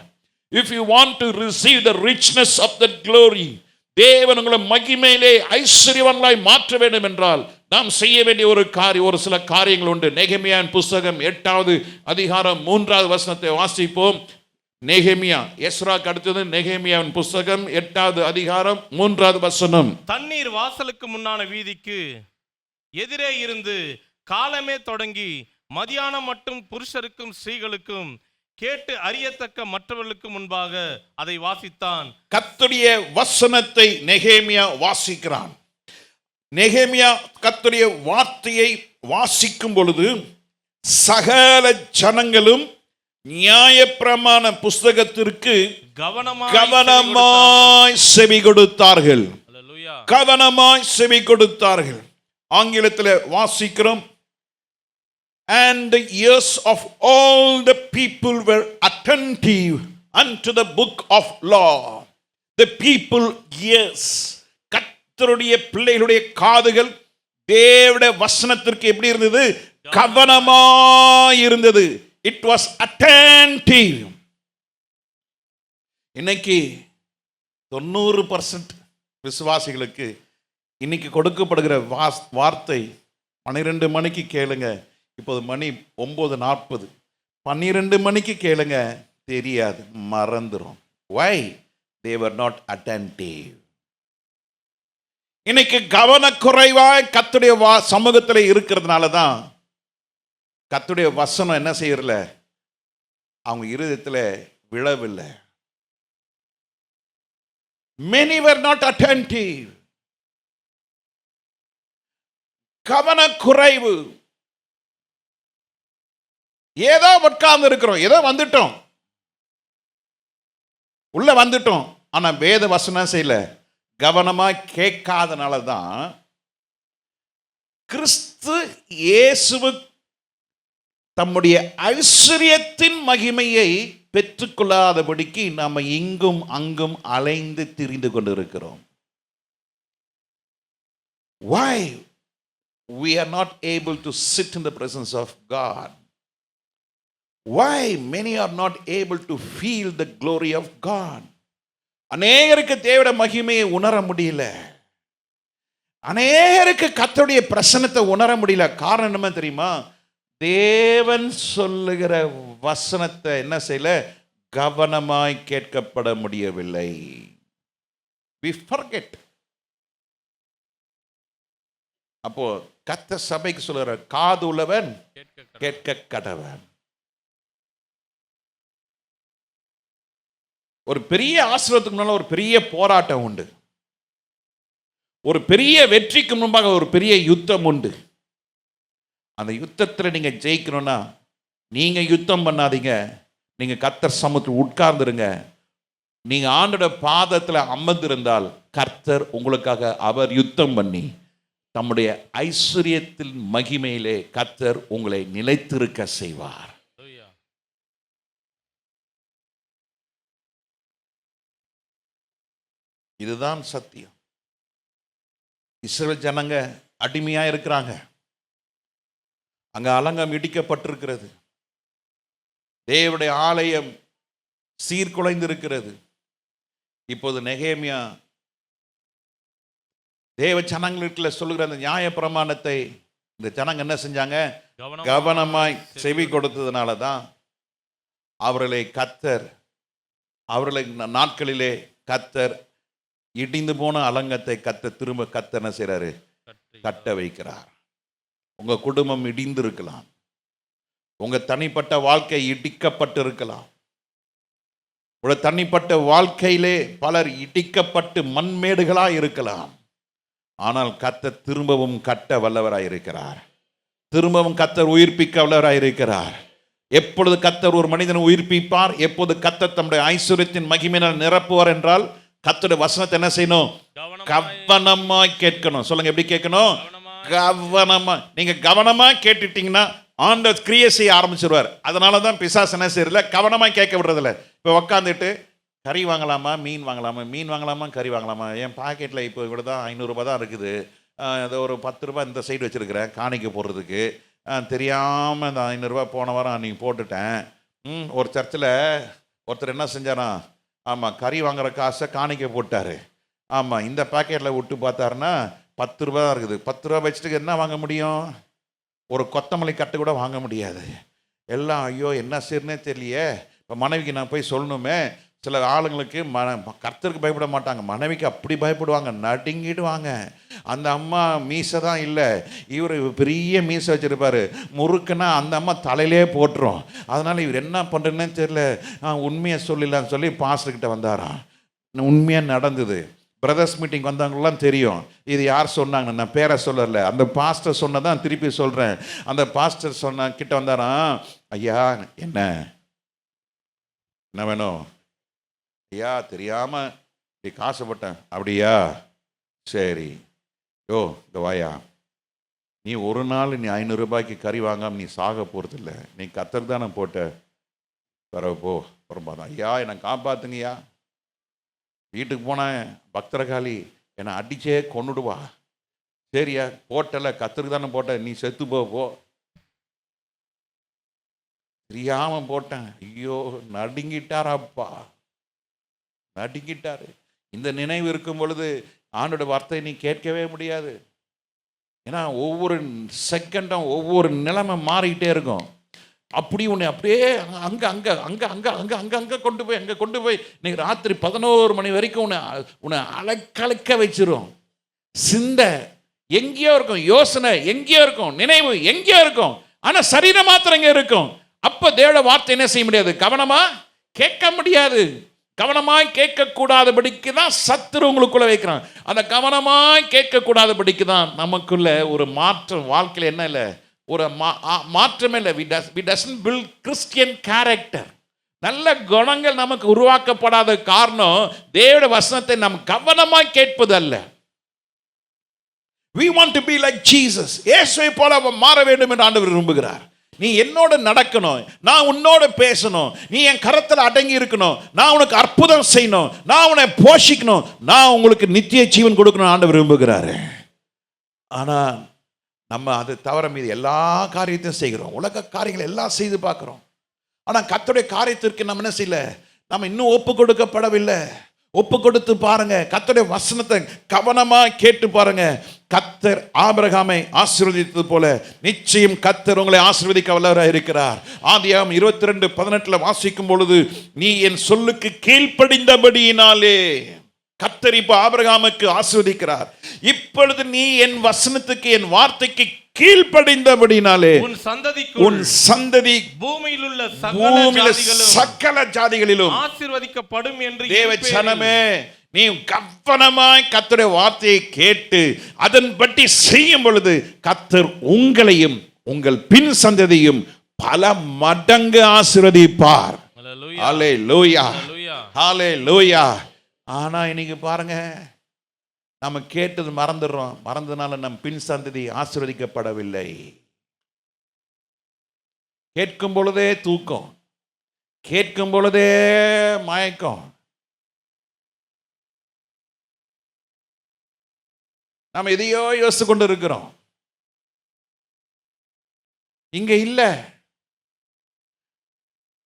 if you want to receive the richness of that glory, தேவன் உங்களை மகிமையிலே ஐஸ்வர்யவான்களாய் மாற்ற வேண்டும் என்றால் நாம் செய்ய வேண்டிய ஒரு சில காரியங்கள் உண்டு. நெகேமியாவின் புத்தகம் 8வது அதிகாரம் 3வது வசனத்தை வாசிப்போம். நெகேமியா, எஸ்ராக்கு அடுத்தது நெகேமியாவின் புத்தகம் 8வது அதிகாரம் 3வது வசனம். தண்ணீர் வாசலுக்கு முன்னான வீதிக்கு எதிரே இருந்து காலமே தொடங்கி மதியானம் மட்டும் புருஷருக்கும் ஸ்திரீகளுக்கும் கேட்டு அறியத்தக்க மற்றவர்களுக்கு முன்பாக அதை வாசித்தான். கர்த்தருடைய வசனத்தை நெகேமியா வாசிக்கிறான். நெகேமியா கர்த்தருடைய வார்த்தையை வாசிக்கும் பொழுது சகல ஜனங்களும் நியாயப்பிரமாண புஸ்தகத்திற்கு கவனமாய் செவி கொடுத்தார்கள். கவனமாய் செவி கொடுத்தார்கள். ஆங்கிலத்தில் வாசிக்கிறோம், and the ears of all the people were attentive unto the book of law. The people ears, கர்த்தருடைய பிள்ளைகளுடைய காதுகள் தேவனுடைய வசனத்திற்கு எப்படி இருந்தது? கவனமாய் இருந்தது. It was attentive. இன்னைக்கு 90% விசுவாசிகளுக்கு இன்னைக்கு கொடுக்கப்படுகிற வார்த்தை 12 மணிக்கு கேளுங்க, இப்போது மணி 9:40, 12 மணிக்கு கேளுங்க, தெரியாது, மறந்துடும். Why? They were not attentive. இன்னைக்கு கவனக்குறைவாய் கர்த்தருடைய சமூகத்தில் இருக்கிறதுனால தான் கர்த்தருடைய வசனம் என்ன செய்யறல, அவங்க இருதயத்தில் விழவில்லை. Many were not attentive. கவனக்குறைவு. ஏதோ உட்கார்ந்து இருக்கிறோம், ஏதோ வந்துட்டோம், உள்ள வந்துட்டோம். ஆனா வேத வசனம் செய்யல, கவனமா கேட்காதனால தான் கிறிஸ்து இயேசுவு தம்முடைய ஐஸ்வரியத்தின் மகிமையை பெற்றுக்கொள்ளாதபடிக்கு நாம இங்கும் அங்கும் அலைந்து திரிந்து கொண்டிருக்கிறோம். Why we are not able to sit in the presence of God? Why many are not able to feel the glory of God? அநேகருக்கு தேவனுடைய மகிமையை உணர முடியல, அநேகருக்கு கர்த்தருடைய பிரசன்னத்தை உணர முடியல. காரணம் என்ன தெரியுமா? தேவன் சொல்லுகிற வசனத்தை என்ன செய்யல, கவனமாய் கேட்கப்பட முடியவில்லை. We forget. அப்போ கர்த்தர் சபைக்கு சொல்லுகிற, காது உள்ளவன் கேட்க கடவன். ஒரு பெரிய ஆசீர்வாதத்துக்கு முன்னால ஒரு பெரிய போராட்டம் உண்டு. ஒரு பெரிய வெற்றிக்கு முன்பாக ஒரு பெரிய யுத்தம் உண்டு. அந்த யுத்தத்தில் நீங்க ஜெயிக்கணும்னா நீங்க யுத்தம் பண்ணாதீங்க, நீங்க கர்த்தர் சமூகத்தில் உட்கார்ந்துருங்க. நீங்க ஆண்டோட பாதத்தில் அமர்ந்திருந்தால் கர்த்தர் உங்களுக்காக அவர் யுத்தம் பண்ணி தம்முடைய ஐஸ்வரியத்தின் மகிமையிலே கர்த்தர் உங்களை நிலைத்திருக்க செய்வார். இதுதான் சத்தியம். இஸ்ரவேல் ஜனங்க அடிமையா இருக்கிறாங்க. அங்க அலங்கம் இடிக்கப்பட்டிருக்கிறது. தேவனுடைய ஆலயம் சீர்குலைந்திருக்கிறது. இப்போது நெகேமியா தேவ ஜனங்களுக்குள்ள சொல்லுகிற அந்த நியாய பிரமாணத்தை இந்த ஜனங்க என்ன செஞ்சாங்க? கவனமாய் செவி கொடுத்ததுனால தான் அவர்களை நாட்களிலே கர்த்தர் இடிந்து போன அலங்கத்தை திரும்ப கர்த்தர் என்ன செய்றாரு? கட்ட வைக்கிறார். உங்க குடும்பம் இடிந்து இருக்கலாம், உங்க தனிப்பட்ட வாழ்க்கை இடிக்கப்பட்டு இருக்கலாம். உங்க தனிப்பட்ட வாழ்க்கையிலே பலர் இடிக்கப்பட்டு மண்மேடுகளாய் இருக்கலாம். ஆனால் கர்த்தர் திரும்பவும் கட்ட வல்லவராய் இருக்கிறார். திரும்பவும் கர்த்தர் உயிர்ப்பிக்க வல்லவராய் இருக்கிறார். எப்பொழுது கர்த்தர் ஒரு மனிதனை உயிர்ப்பிப்பார், எப்போது கர்த்தர் தம்முடைய ஐஸ்வரியத்தின் மகிமையினால் நிரப்புவார் என்றால் கர்த்தருடைய வசனத்தை என்ன செய்யணும்? கவனமா கேட்கணும். சொல்லுங்க, எப்படி கேட்கணும்? கவனமா. நீங்க கவனமா கேட்டுட்டீங்கன்னா ஆண்டவர் கிரியை செய்ய ஆரம்பிச்சிருவார். அதனால தான் பிசாசு என்ன செய்யறதில்ல, கவனமா கேட்க விடுறதில்ல. இப்போ உட்காந்துட்டு கறி வாங்கலாமா, மீன் வாங்கலாமா, கறி வாங்கலாமா, என் பாக்கெட்டில் இப்போ இவ்வளோ தான் 500 ரூபாய் தான் இருக்குது, ஏதோ ஒரு 10 ரூபாய் இந்த சைடு வச்சுருக்கிறேன் காணிக்க போடுறதுக்கு, தெரியாமல் இந்த 500 ரூபாய் போன வாரம் அன்றைக்கி போட்டுட்டேன். ஒரு சர்ச்சில் ஒருத்தர் என்ன செஞ்சாராம், ஆமாம் கறி வாங்குற காசை காணிக்க போட்டார். ஆமாம், இந்த பாக்கெட்டில் விட்டு பார்த்தாருன்னா 10 ரூபா தான் இருக்குது. 10 ரூபா வச்சுட்டு என்ன வாங்க முடியும்? ஒரு கொத்தமல்லி கட்டு கூட வாங்க முடியாது. எல்லாம் ஐயோ என்ன செய்யறனே தெரியலையே. இப்போ மனைவிக்கு நான் போய் சொல்லணுமே. சில ஆளுங்களுக்கு கர்த்தருக்கு பயப்பட மாட்டாங்க, மனைவிக்கு அப்படி பயப்படுவாங்க, நடுங்கிடுவாங்க. அந்த அம்மா மீசை தான் இல்லை, இவர் பெரிய மீசை வச்சுருப்பார், முறுக்குன்னா அந்த அம்மா தலையிலே போட்டுரும். அதனால் இவர் என்ன பண்ணுறதுன்னே தெரியல. உண்மையை சொல்லலான்னு சொல்லி பாஸ்டர்கிட்ட வந்தாராம். உண்மையாக நடந்தது. பிரதர்ஸ் மீட்டிங் வந்தவங்களாம் தெரியும். இது யார் சொன்னாங்க, நான் பேரை சொல்லலை, அந்த பாஸ்டர் சொன்னதான் திருப்பி சொல்கிறேன். அந்த பாஸ்டர் சொன்ன கிட்ட வந்தாராம், ஐயா என்ன வேணும்? ஐயா தெரியாமல் இப்படி காசுப்பட்டேன். அப்படியா, சரி, யோ இந்த வாயா, நீ ஒரு நாள் நீ 500 ரூபாய்க்கு கறி வாங்காமல் நீ சாக போகிறதில்ல, நீ கர்த்தர் தானே போட்ட, பிறகு போ. அப்புறம் பார்த்தா, ஐயா என்னை காப்பாற்றுங்கய்யா, வீட்டுக்கு போனேன் பக்தரகாளி என்னை அடிச்சே கொன்னுடுவா. சரியா, போட்டல கர்த்தருக்கு தானே போட்ட, நீ செத்து போ. தெரியாமல் போட்டேன். ஐயோ நடுங்கிட்டாராப்பா, நடுங்கிட்டாரு. இந்த நினைவு இருக்கும் பொழுது ஆண்டோட வார்த்தை நீ கேட்கவே முடியாது. ஏன்னா ஒவ்வொரு செகண்டும் ஒவ்வொரு நிலைமை மாறிக்கிட்டே இருக்கும். அப்படி உன்னை அப்படியே அங்கே கொண்டு போய் இன்னைக்கு ராத்திரி 11 மணி வரைக்கும் உன்னை அலக்கலக்க வச்சிரும். சிந்தை எங்கேயோ இருக்கும், யோசனை எங்கேயோ இருக்கும், நினைவு எங்கேயோ இருக்கும், ஆனால் சரீரம் மாத்திரம் எங்கே இருக்கும். அப்போ தேவ வார்த்தை என்ன செய்ய முடியாது, கவனமா கேட்க முடியாது. கவனமாய் கேட்கக்கூடாதபடிக்கு தான் சத்துரு உங்களுக்குள்ள வைக்கிறான். அந்த கவனமாய் கேட்கக்கூடாதபடிக்கு தான் நமக்குள்ள ஒரு மாற்றம் வாழ்க்கையில் என்ன இல்லை, ஒரு மாற்றமே இல்லை. We doesn't build Christian character. நல்ல குணங்கள் நமக்கு உருவாக்கப்படாத காரணம் தேவனுடைய வசனத்தை நாம் கவனமாய் கேட்பது அல்ல. We want to be like Jesus. இயேசுவை போல மாற வேண்டும் என்று ஆண்டவர் விரும்புகிறார். நீ என்னோட நடக்கணும், நான் உன்னோட பேசணும், நீ என் கரத்தில் அடங்கி இருக்கணும், நான் உனக்கு அற்புதம் செய்யணும், நான் உன்னை போஷிக்கணும், நான் உங்களுக்கு நித்திய ஜீவன் கொடுக்கணும் ஆண்டவர் விரும்புகிறாரு. ஆனால் நம்ம அது தவிர மீது எல்லா காரியத்தையும் செய்கிறோம். உலக காரியங்களை எல்லாம் செய்து பார்க்குறோம். ஆனால் கர்த்தருடைய காரியத்திற்கு நம்ம என்ன செய்யல, நம்ம இன்னும் ஒப்பு கொடுக்கப்படவில்லை. ஒப்பு கொடுத்து பாருங்க, கர்த்தருடைய வசனத்தை கவனமா கேட்டு பாருங்க. கர்த்தர் ஆபிரகாமை ஆசீர்வதித்தது போல நிச்சயம் கர்த்தர் உங்களை ஆசீர்வதிக்க வல்லவராக இருக்கிறார். ஆதியாகமம் 22:18 வாசிக்கும் பொழுது, நீ என் சொல்லுக்கு கீழ்ப்படிந்தபடியினாலே, கர்த்தர் இப்ப ஆபிரகாமுக்கு ஆசீர்வதிக்கிறார். இப்பொழுது நீ என் வசனத்துக்கு, என் வார்த்தைக்கு கீழ்ப்படிந்தபடினாலே உன் சந்ததி பூமியில் உள்ள சகல ஜாதிகளிலும் ஆசீர்வதிக்கப்படும் என்று. தேவ ஜனமே, நீ கவனமாய் கர்த்தருடைய வார்த்தையை கேட்டு அதன்படி செய்யும் பொழுது கர்த்தர் உங்களையும் உங்கள் பின் சந்ததியும் பல மடங்கு ஆசீர்வதிப்பார். ஹல்லேலூயா, ஹல்லேலூயா. ஆனா இன்னைக்கு பாருங்க, நம்ம கேட்டது மறந்துடுறோம். மறந்ததுனால நம் பின் சந்ததி ஆசீர்வதிக்கப்படவில்லை. கேட்கும் பொழுதே தூக்கம், கேட்கும் பொழுதே மயக்கம். நாம் எதையோ யோசித்து கொண்டு இருக்கிறோம், இங்க இல்ல.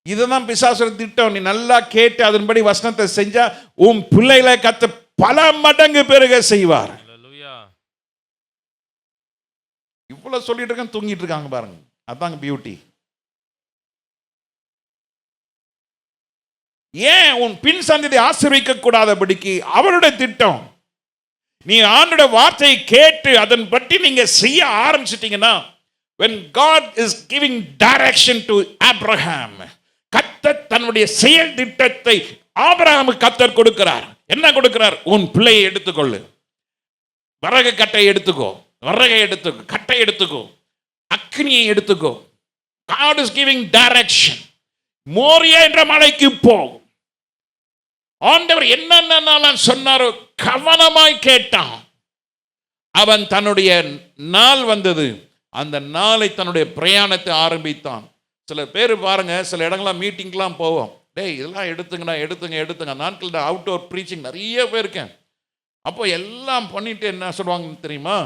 இதுதான் பிசாசு திட்டம். நீ நல்லா கேட்டு அதன்படி வசனத்தை செஞ்சா உன் பிள்ளைகளை கத்த பல மடங்கு பெருக செய்வார். இவ்வளவு சொல்லிட்டு இருக்க, தூங்கிட்டு இருக்காங்க பாருங்க. அதாங்க பியூட்டி. ஏன் உன் பின் சந்ததி ஆசீர்வதிக்க கூடாதபடிக்கு அவருடைய திட்டம். நீ ஆண்டோட வார்த்தையை கேட்டு அதன்படி நீங்க செய்ய ஆரம்பிச்சிட்டீங்கன்னா, when God is giving direction to Abraham, கர்த்தர் தன்னுடைய செயல் திட்டத்தை ஆபிரகாமுக்கு கர்த்தர் கொடுக்கிறார். என்ன கொடுக்கிறார்? உன் பிள்ளையை எடுத்துக்கொள்ளு, வரகு கட்டை எடுத்துக்கோ, வரகை எடுத்துக்கோ, கட்டை எடுத்துக்கோ, அக்னியை எடுத்துக்கோ. God is giving direction. Moriah என்ற மலைக்கு போ. ஆண்டவர் என்னென்ன சொன்னாரோ கவனமாய் கேட்டான். அவன் தன்னுடைய நாள் வந்தது, அந்த நாளை தன்னுடைய பிரயாணத்தை ஆரம்பித்தான். சில பேர் பாருங்க, சில இடங்கள்லாம் மீட்டிங்லாம் போவோம். டேய் இதெல்லாம் எடுத்துங்கண்ணா, எடுத்துங்க. நாட்கள் அவுட்டோர் ப்ரீச்சிங் நிறைய போயிருக்கேன். அப்போ எல்லாம் பண்ணிட்டு என்ன சொல்லுவாங்கன்னு தெரியுமா?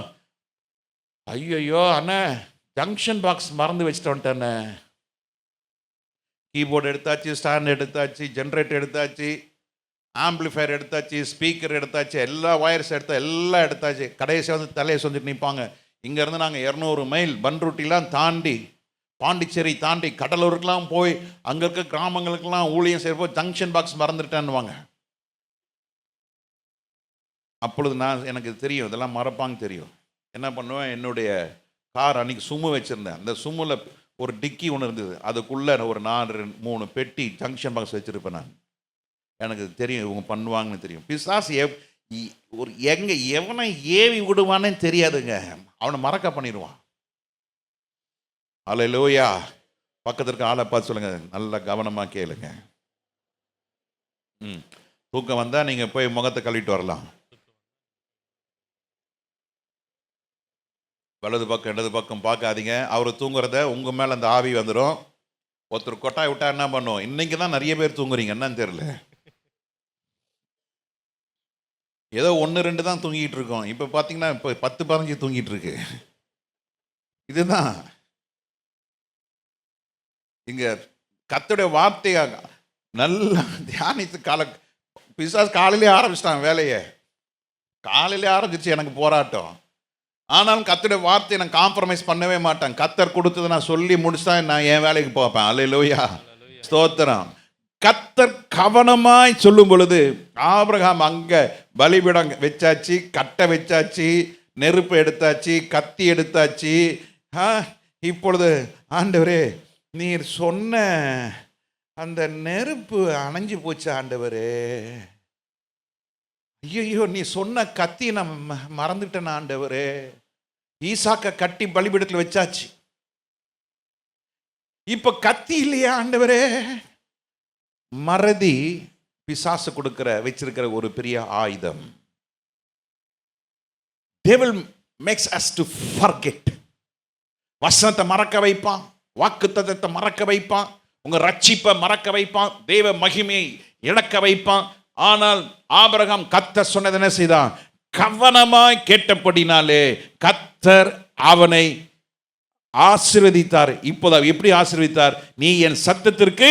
ஐயோ அண்ணா, ஜங்ஷன் பாக்ஸ் மறந்து வச்சுட்டு வந்துட்டேண்ணே. கீபோர்டு எடுத்தாச்சு, ஸ்டாண்ட் எடுத்தாச்சு, ஜென்ரேட்டர் எடுத்தாச்சு, ஆம்பிளிஃபயர் எடுத்தாச்சு, ஸ்பீக்கர் எடுத்தாச்சு, எல்லா வயர்ஸ் எல்லாம் எடுத்தாச்சு. கடைசியாக வந்து தலையை சொந்துட்டு நிற்பாங்க. இங்கேருந்து நாங்கள் 200 மைல் பன்ருட்டிலாம் தாண்டி, பாண்டிச்சேரி தாண்டி, கடலூருக்கெலாம் போய் அங்கே இருக்க கிராமங்களுக்கெல்லாம் ஊழியம் செய்யப்போ ஜங்ஷன் பாக்ஸ் மறந்துட்டேன்னுவாங்க. அப்பொழுது எனக்கு தெரியும், இதெல்லாம் மறப்பாங்க தெரியும். என்ன பண்ணுவேன், என்னுடைய கார் அன்றைக்கி சுமு வச்சுருந்தேன். அந்த சும்மில் ஒரு டிக்கி ஒன்று இருந்தது, அதுக்குள்ளே ஒரு 4-3 பெட்டி ஜங்ஷன் பாக்ஸ் வச்சுருப்பேன் நான். எனக்கு தெரியும் இவங்க பண்ணுவாங்கன்னு தெரியும். பிசாசு ஒரு எவனை ஏவி விடுவானே தெரியாதுங்க, அவனை மறக்க பண்ணிடுவான். அல்லேலூயா. பக்கத்திற்கு ஆளை பார்த்து சொல்லுங்க, நல்லா கவனமாக கேளுங்க. தூக்கம் வந்தால் நீங்கள் போய் முகத்தை கழுவிட்டு வரலாம். வலது பக்கம் இடது பக்கம் பார்க்காதீங்க. அவர் தூங்குறத உங்கள் மேலே அந்த ஆவி வந்துடும். ஒருத்தர் கொட்டாய் விட்டா என்ன பண்ணும்? இன்னைக்கு தான் நிறைய பேர் தூங்குறீங்க, என்னன்னு தெரியல. ஏதோ 1-2 தான் தூங்கிட்டு இருக்கோம். இப்போ பார்த்தீங்கன்னா இப்போ 10-15 தூங்கிட்டு இருக்கு. இதுதான் இங்க கர்த்தருடைய வார்த்தையை நல்லா தியானித்து பிசாசு காலையிலே ஆரம்பிச்சிட்டான் வேலையை. காலையிலே ஆரம்பிச்சிருச்சு எனக்கு போராட்டம். ஆனாலும் கர்த்தருடைய வார்த்தையை நான் காம்ப்ரமைஸ் பண்ணவே மாட்டேன். கர்த்தர் கொடுத்ததை நான் சொல்லி முடிச்சுட்டா நான் என் வேலைக்கு போப்பேன். அல்லேலூயா, ஸ்தோத்திரம். கர்த்தர் கவனமாய் சொல்லும் பொழுது, ஆபிரகாம் அங்க பலிபீடம் வச்சாச்சு, கட்டை வச்சாச்சு, நெருப்பு எடுத்தாச்சு, கத்தி எடுத்தாச்சு. இப்பொழுது ஆண்டவரே, நீர் சொன்ன அந்த நெருப்பு அணைஞ்சு போச்சு ஆண்டவரே. ஐயோ, நீ சொன்ன கத்தி நான் மறந்துட்டேன் ஆண்டவரே. ஈசாக்க கட்டி பலிபீடத்தில் வச்சாச்சு, இப்ப கத்தி இல்லையா ஆண்டவரே? மறதி பிசாசு வச்சிருக்கிற ஒரு பெரிய ஆயுதம். Devil makes us to forget. வசனத்தை மறக்க வைப்பான், வாக்குத்தத்தத்தை மறக்க வைப்பான், உங்க ரட்சிப்பை மறக்க வைப்பான், தேவ மகிமையை இழக்க வைப்பான். ஆனால் ஆபிரகாம் கர்த்தர் சொன்னது என்ன செய்தான்? கவனமாய் கேட்டபடினாலே கர்த்தர் அவனை ஆசீர்வதித்தார். இப்போதான் எப்படி ஆசீர்வதித்தார்? நீ என் சத்தத்திற்கு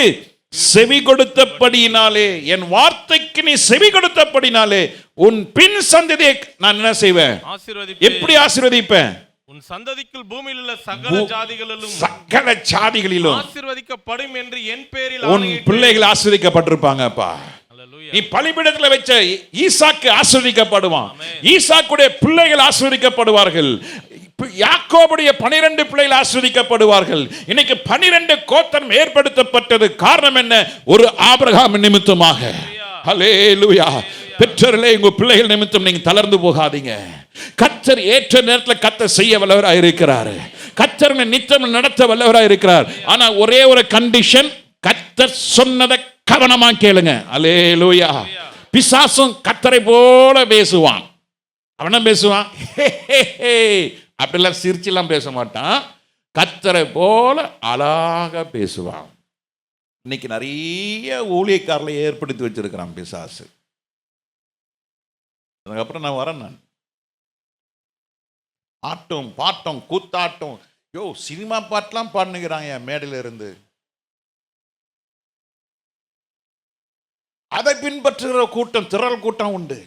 செவி கொடுத்தபடினாலே, என் வார்த்தைக்கு நீ செவி கொடுத்தபடினாலே உன் பின் சந்ததியை நான் என்ன செய்வேன்? எப்படி ஆசீர்வதிப்பேன்? உன் சந்ததிக்குள் பூமியில் உள்ள சகல ஜாதிகளிலும் ஆசீர்வதிக்கப்படும் என்று என் பேரில் உன் பிள்ளைகள் ஆசீர்வதிக்கப்பட்டிருப்பாங்கப்பா. நீ பலிபீடத்தில் வச்ச ஈசாக்கு ஆசீர்வதிக்கப்படுவான், ஈசாக்குடைய பிள்ளைகள் ஆசீர்வதிக்கப்படுவார்கள், யாக்கோபுடைய 12 பிள்ளைகள் ஆசீர்வதிக்கப்படுவார்கள். இன்னைக்கு 12 கோத்திரம் ஏற்படுத்தப்பட்டது காரணம் என்ன? ஒரு ஆபிரகாம் நிமித்தமாக. ஹல்லேலூயா. பெற்றோர்களே, உங்க பிள்ளைகள் நிமித்தம் நீங்க தளர்ந்து போகாதீங்க. கர்த்தர் ஏற்ற நேரத்தில் கர்த்தர் செய்ய வல்லவராக இருக்கிறார். கர்த்தர் நித்தம் நடத்த வல்லவராக இருக்கிறார். ஆனா ஒரே ஒரு கண்டிஷன், கர்த்தர் சொன்னதை கவனமா கேளுங்க. அல்லேலூயா. பிசாசும் கர்த்தரை போல பேசுவான். அவன பேசுவான், அப்படிலாம் சிரிச்செல்லாம் பேச மாட்டான், கர்த்தரை போல அழகா பேசுவான். இன்னைக்கு நிறைய ஊழியக்காரர்களை ஏற்படுத்தி வச்சிருக்கிறான் பிசாசு. அதுக்கப்புறம் நான் வரேன். நான் ஆட்டம் பாட்டம் கூத்தாட்டம், சினிமா பாட்டெல்லாம் பாடுனுங்கிறாங்க என் மேடையில இருந்து. அதை பின்பற்றுகிற கூட்டம், திரள் கூட்டம் உண்டு.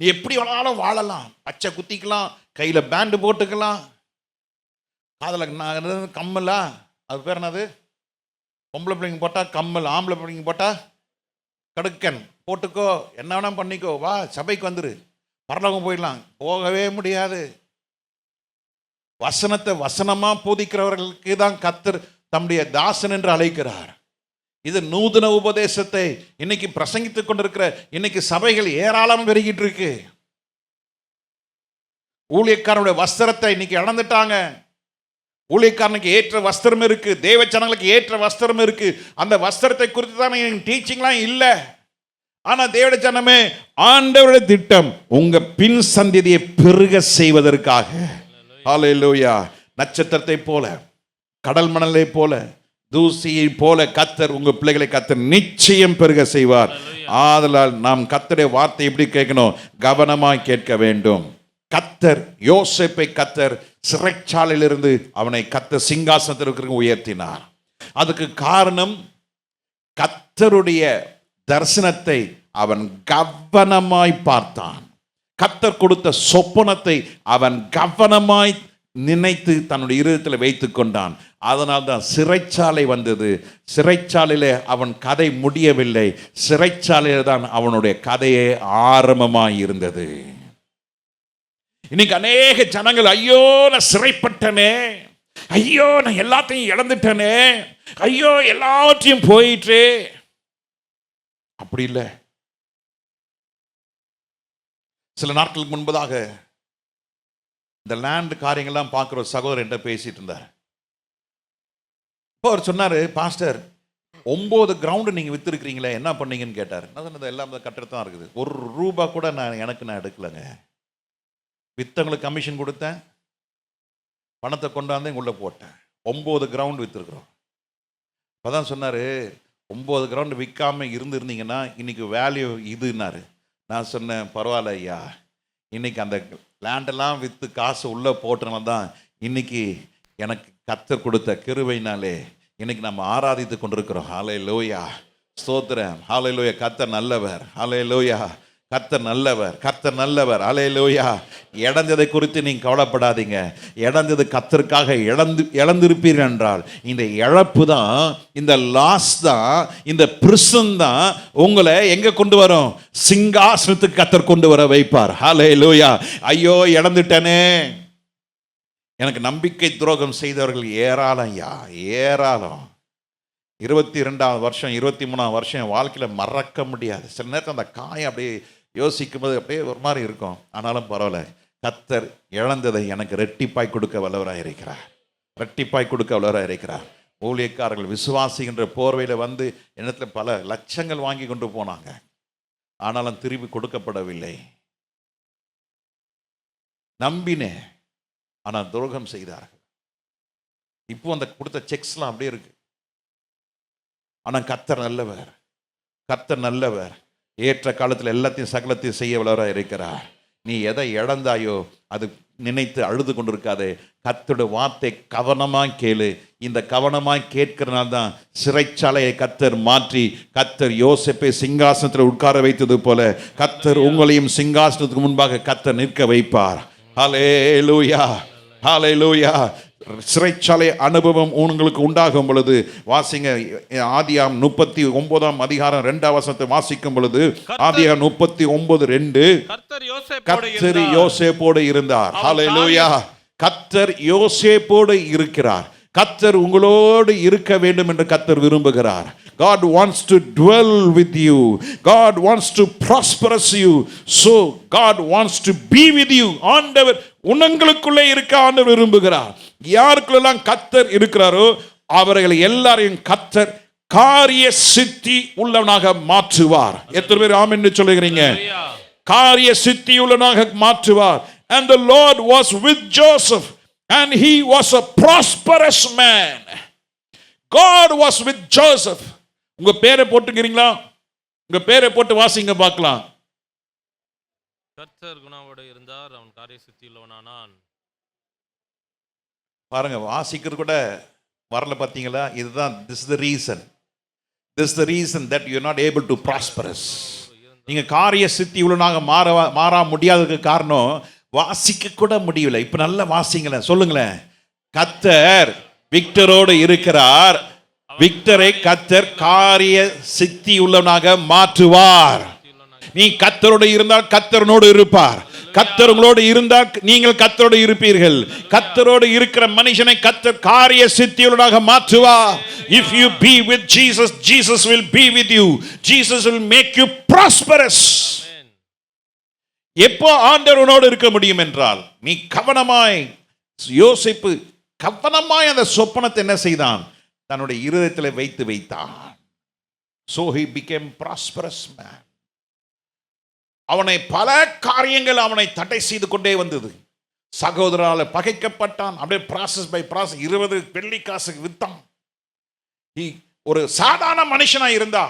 நீ எப்படி வேணாலும் வாழலாம், பச்சை குத்திக்கலாம், கையில பேண்டு போட்டுக்கலாம், காதல கம்மலா, அது பேர் என்னது, பொம்பளை பிள்ளைங்க போட்டா கம்மல், ஆம்பளை பிள்ளைங்க போட்டா கடுக்கன் போட்டுக்கோ, என்ன வேணா பண்ணிக்கோ, வா சபைக்கு வந்துரு, பரலோகம் போயிடலாம். போகவே முடியாது. வசனத்தை வசனமா போதிக்கிறவர்களுக்கு தான் கர்த்தர் தம்முடைய தாசன் என்று அழைக்கிறார். இது நூதன உபதேசத்தை இன்னைக்கு பிரசங்கித்துக் கொண்டிருக்கிற இன்னைக்கு சபைகள் ஏராளம் பெருகிட்டு இருக்கு. ஊழியக்காரனுடைய வஸ்திரத்தை இன்னைக்கு இழந்துட்டாங்க. ஊழியக்காரனுக்கு ஏற்ற வஸ்திரம் இருக்கு, தேவ ஜனங்களுக்கு ஏற்ற வஸ்திரம் இருக்கு. அந்த வஸ்திரத்தை குறித்து தான் டீச்சிங்லாம் இல்லை. ஆனா தேவ ஜனமே, ஆண்டவருடைய திட்டம் உங்க பின் சந்ததியை பெருக செய்வதற்காக. ஹல்லேலூயா. நட்சத்திரத்தை போல, கடல் மணலை போல, தூசியை போல கர்த்தர் உங்க பிள்ளைகளை கர்த்தர் நிச்சயம் பெருக செய்வார். ஆதலால் நாம் கர்த்தருடைய வார்த்தை எப்படி கேட்கணும்? கவனமாய் கேட்க வேண்டும். கர்த்தர் யோசேப்பை கர்த்தர் சிறைச்சாலையிலிருந்து அவனை கர்த்தர் சிங்காசனத்திற்கு உயர்த்தினார். அதுக்கு காரணம், கர்த்தருடைய தரிசனத்தை அவன் கவனமாய் பார்த்தான். கர்த்தர் கொடுத்த சொப்பனத்தை அவன் கவனமாய் நினைத்து தன்னுடைய இருதயத்தில் வைத்துக் கொண்டான். அதனால் தான் சிறைச்சாலை வந்தது. சிறைச்சாலையில அவன் கதை முடியவில்லை, சிறைச்சாலையில தான் அவனுடைய கதையே ஆரம்பமாய் இருந்தது. இன்னைக்கு அநேக ஜனங்கள், ஐயோ நான் சிறைப்பட்டனே, ஐயோ நான் எல்லாத்தையும் இழந்துட்டனே, ஐயோ எல்லாவற்றையும் போயிட்டு. அப்படி இல்லை. சில நாட்களுக்கு முன்பதாக இந்த லேண்ட் காரியங்கள்லாம் பார்க்குற சகோதரர் என்கிட்ட பேசிட்டு இருந்தார். இப்போ அவர் சொன்னார், பாஸ்டர் 9 கிரவுண்டு நீங்கள் விற்றுருக்கிறீங்களே, என்ன பண்ணீங்கன்னு கேட்டார். நான் சொன்னது எல்லாம் கட்டுறதான் இருக்குது, ₹1 கூட நான் எடுக்கலைங்க. வித்தவங்களுக்கு கமிஷன் கொடுத்தேன், பணத்தை கொண்டாந்து உள்ள போட்டேன். 9 கிரவுண்டு விற்றுருக்குறோம். இப்போ தான் சொன்னார், 9 கிரவுண்டு விற்காமல் இருந்திருந்தீங்கன்னா இன்னைக்கு வேல்யூ இதுன்னாரு. நான் சொன்னேன், பரவாயில்ல ஐயா, இன்னைக்கு அந்த லேண்டெல்லாம் விற்று காசு உள்ளே போட்டனால தான் இன்னைக்கு எனக்கு கர்த்தர் கொடுத்த கிருபையினாலே இன்னைக்கு நம்ம ஆராதித்து கொண்டிருக்கிறோம். ஹல்லேலூயா, ஸ்தோத்திரம், ஹல்லேலூயா. கர்த்தர் நல்லவர், ஹல்லேலூயா. கர்த்தர் நல்லவர், கர்த்தர் நல்லவர், ஹல்லேலூயா. இழந்ததை குறித்து நீங்கள் கவலைப்படாதீங்க. இழந்தது கர்த்தருக்காக இழந்திருப்பீர்கள் என்றால், இந்த இழப்பு தான், இந்த லாஸ் தான், இந்த பிரிசன் தான் உங்களை எங்க கொண்டு வரும்? சிங்காசனத்துக்கு கர்த்தர் கொண்டு வர வைப்பார். ஹல்லேலூயா. ஐயோ இழந்துட்டனே. எனக்கு நம்பிக்கை துரோகம் செய்தவர்கள் ஏராளம் ஐயா, ஏராளம். 22வது வருஷம் 23ஆம் வருஷம் என் வாழ்க்கையில் மறக்க முடியாது. சில நேரத்தில் அந்த காயம் அப்படியே யோசிக்கும் போது அப்படியே ஒரு மாதிரி இருக்கும். ஆனாலும் பரவாயில்ல, கர்த்தர் இழந்ததை எனக்கு ரெட்டிப்பாய் கொடுக்க வல்லவராக இருக்கிறார். ரெட்டிப்பாய் கொடுக்க வல்லவராக இருக்கிறார். ஊழியக்காரர்கள் விசுவாசிகின்ற போர்வையில் வந்து என்னத்தில் பல லட்சங்கள் வாங்கி கொண்டு போனாங்க. ஆனாலும் திருப்பி கொடுக்கப்படவில்லை. நம்பினேன், ஆனால் துரோகம் செய்தார்கள். இப்போ அந்த கொடுத்த செக்ஸ்லாம் அப்படியே இருக்கு. ஆனால் கர்த்தர் நல்லவர், கர்த்தர் நல்லவர். ஏற்ற காலத்தில் எல்லாத்தையும் சகலத்தையும் செய்ய வல்லவராக இருக்கிறார். நீ எதை இழந்தாயோ அது நினைத்து அழுது கொண்டிருக்காதே. கர்த்தருடைய வார்த்தை கவனமாக கேளு. இந்த கவனமாக கேட்கிறனால தான் சிறைச்சாலையை கர்த்தர் மாற்றி, கர்த்தர் யோசேப்பை சிங்காசனத்தில் உட்கார வைத்தது போல கர்த்தர் உங்களையும் சிங்காசனத்துக்கு முன்பாக கர்த்தர் நிற்க வைப்பார். ஹல்லேலூயா, ஹல்லேலூயா. சிறைச்சாலை அனுபவம் உங்களுக்கு உண்டாகும் பொழுது வாசிங்க, ஆதியாம் 39ஆம் அதிகாரம் 2ஆம் வசனத்தை வாசிக்கும் பொழுது, ஆதியாம் 39:2, கர்த்தர் யோசேப்போடு இருந்தார். ஹல்லேலூயா. கர்த்தர் யோசேப்போடு இருக்கிறார். கர்த்தர் உங்களோடு இருக்க வேண்டும் என்று கர்த்தர் விரும்புகிறார். God wants to dwell with you. God wants to prosperous you. So God wants to be with you. ஆண்டவர் உங்களுக்குள்ளே இருக்க ஆண்டவர் விரும்புகிறார். யாருக்குள்ளெல்லாம் கர்த்தர் இருக்கிறாரோ அவர்கள் எல்லாரையும் கர்த்தர் காரிய சித்தி உள்ளவனாக மாற்றுவார். எத்தனை பேர் ஆமென் என்று சொல்லுகிறீங்க? காரிய சித்தி உள்ளவனாக மாற்றுவார். And the Lord was with Joseph and he was a prosperous man. God was with Joseph. உங்க பேரை போட்டுக்கிறீங்களா? உங்க பேரை போட்டு வாசிங்க பார்க்கலாம். கர்த்தர் குணாவோடு இருந்தார், அவன் காரிய சித்தி உள்ளவனானான். பாருங்க, வாசிக்கிறது கூட வரல பார்த்தீங்களா? இதுதான் this is the reason. This is the reason that you are not able to prosperous. நீங்க காரிய சித்தி உள்ளவனாக மாற முடியாததுக்கு காரணம் வாசிக்க கூட முடியல. இப்ப நல்லா வாசிங்களேன், சொல்லுங்களேன். கர்த்தர் விக்டரோடு இருக்கிறார். விக்டரை கர்த்தர் காரிய சித்தி உள்ளவனாக மாற்றுவார். நீ கர்த்தரோடு இருந்தால் கர்த்தரோடு இருப்பார். கர்த்தர் உங்களோடு இருந்தால் நீங்கள் கர்த்தரோடு இருப்பீர்கள். கர்த்தரோடு இருக்கிற மனுஷனை கர்த்தர் காரிய சித்தியுள்ளவனாக மாற்றுவார். If you be with Jesus, Jesus will be with you. Jesus will make you prosperous. எப்போ ஆண்டவர் உன்னோடு இருக்க முடியும் என்றால், நீ கவனமாய், யோசேப்பு கவனமாய் அந்த சொப்பனத்தை என்ன செய்தான்? தன்னுடைய இருதயத்தில் வைத்தான். So he became prosperous man. அவனை பல காரியங்கள் அவனை தடை செய்து கொண்டே வந்தது. சகோதரால பகைக்கப்பட்டான். அப்படியே ப்ராசஸ் பை ப்ராசஸ் 20 வெள்ளி காசுக்கு வித்தான். ஒரு சாதாரண மனுஷனாய் இருந்தா,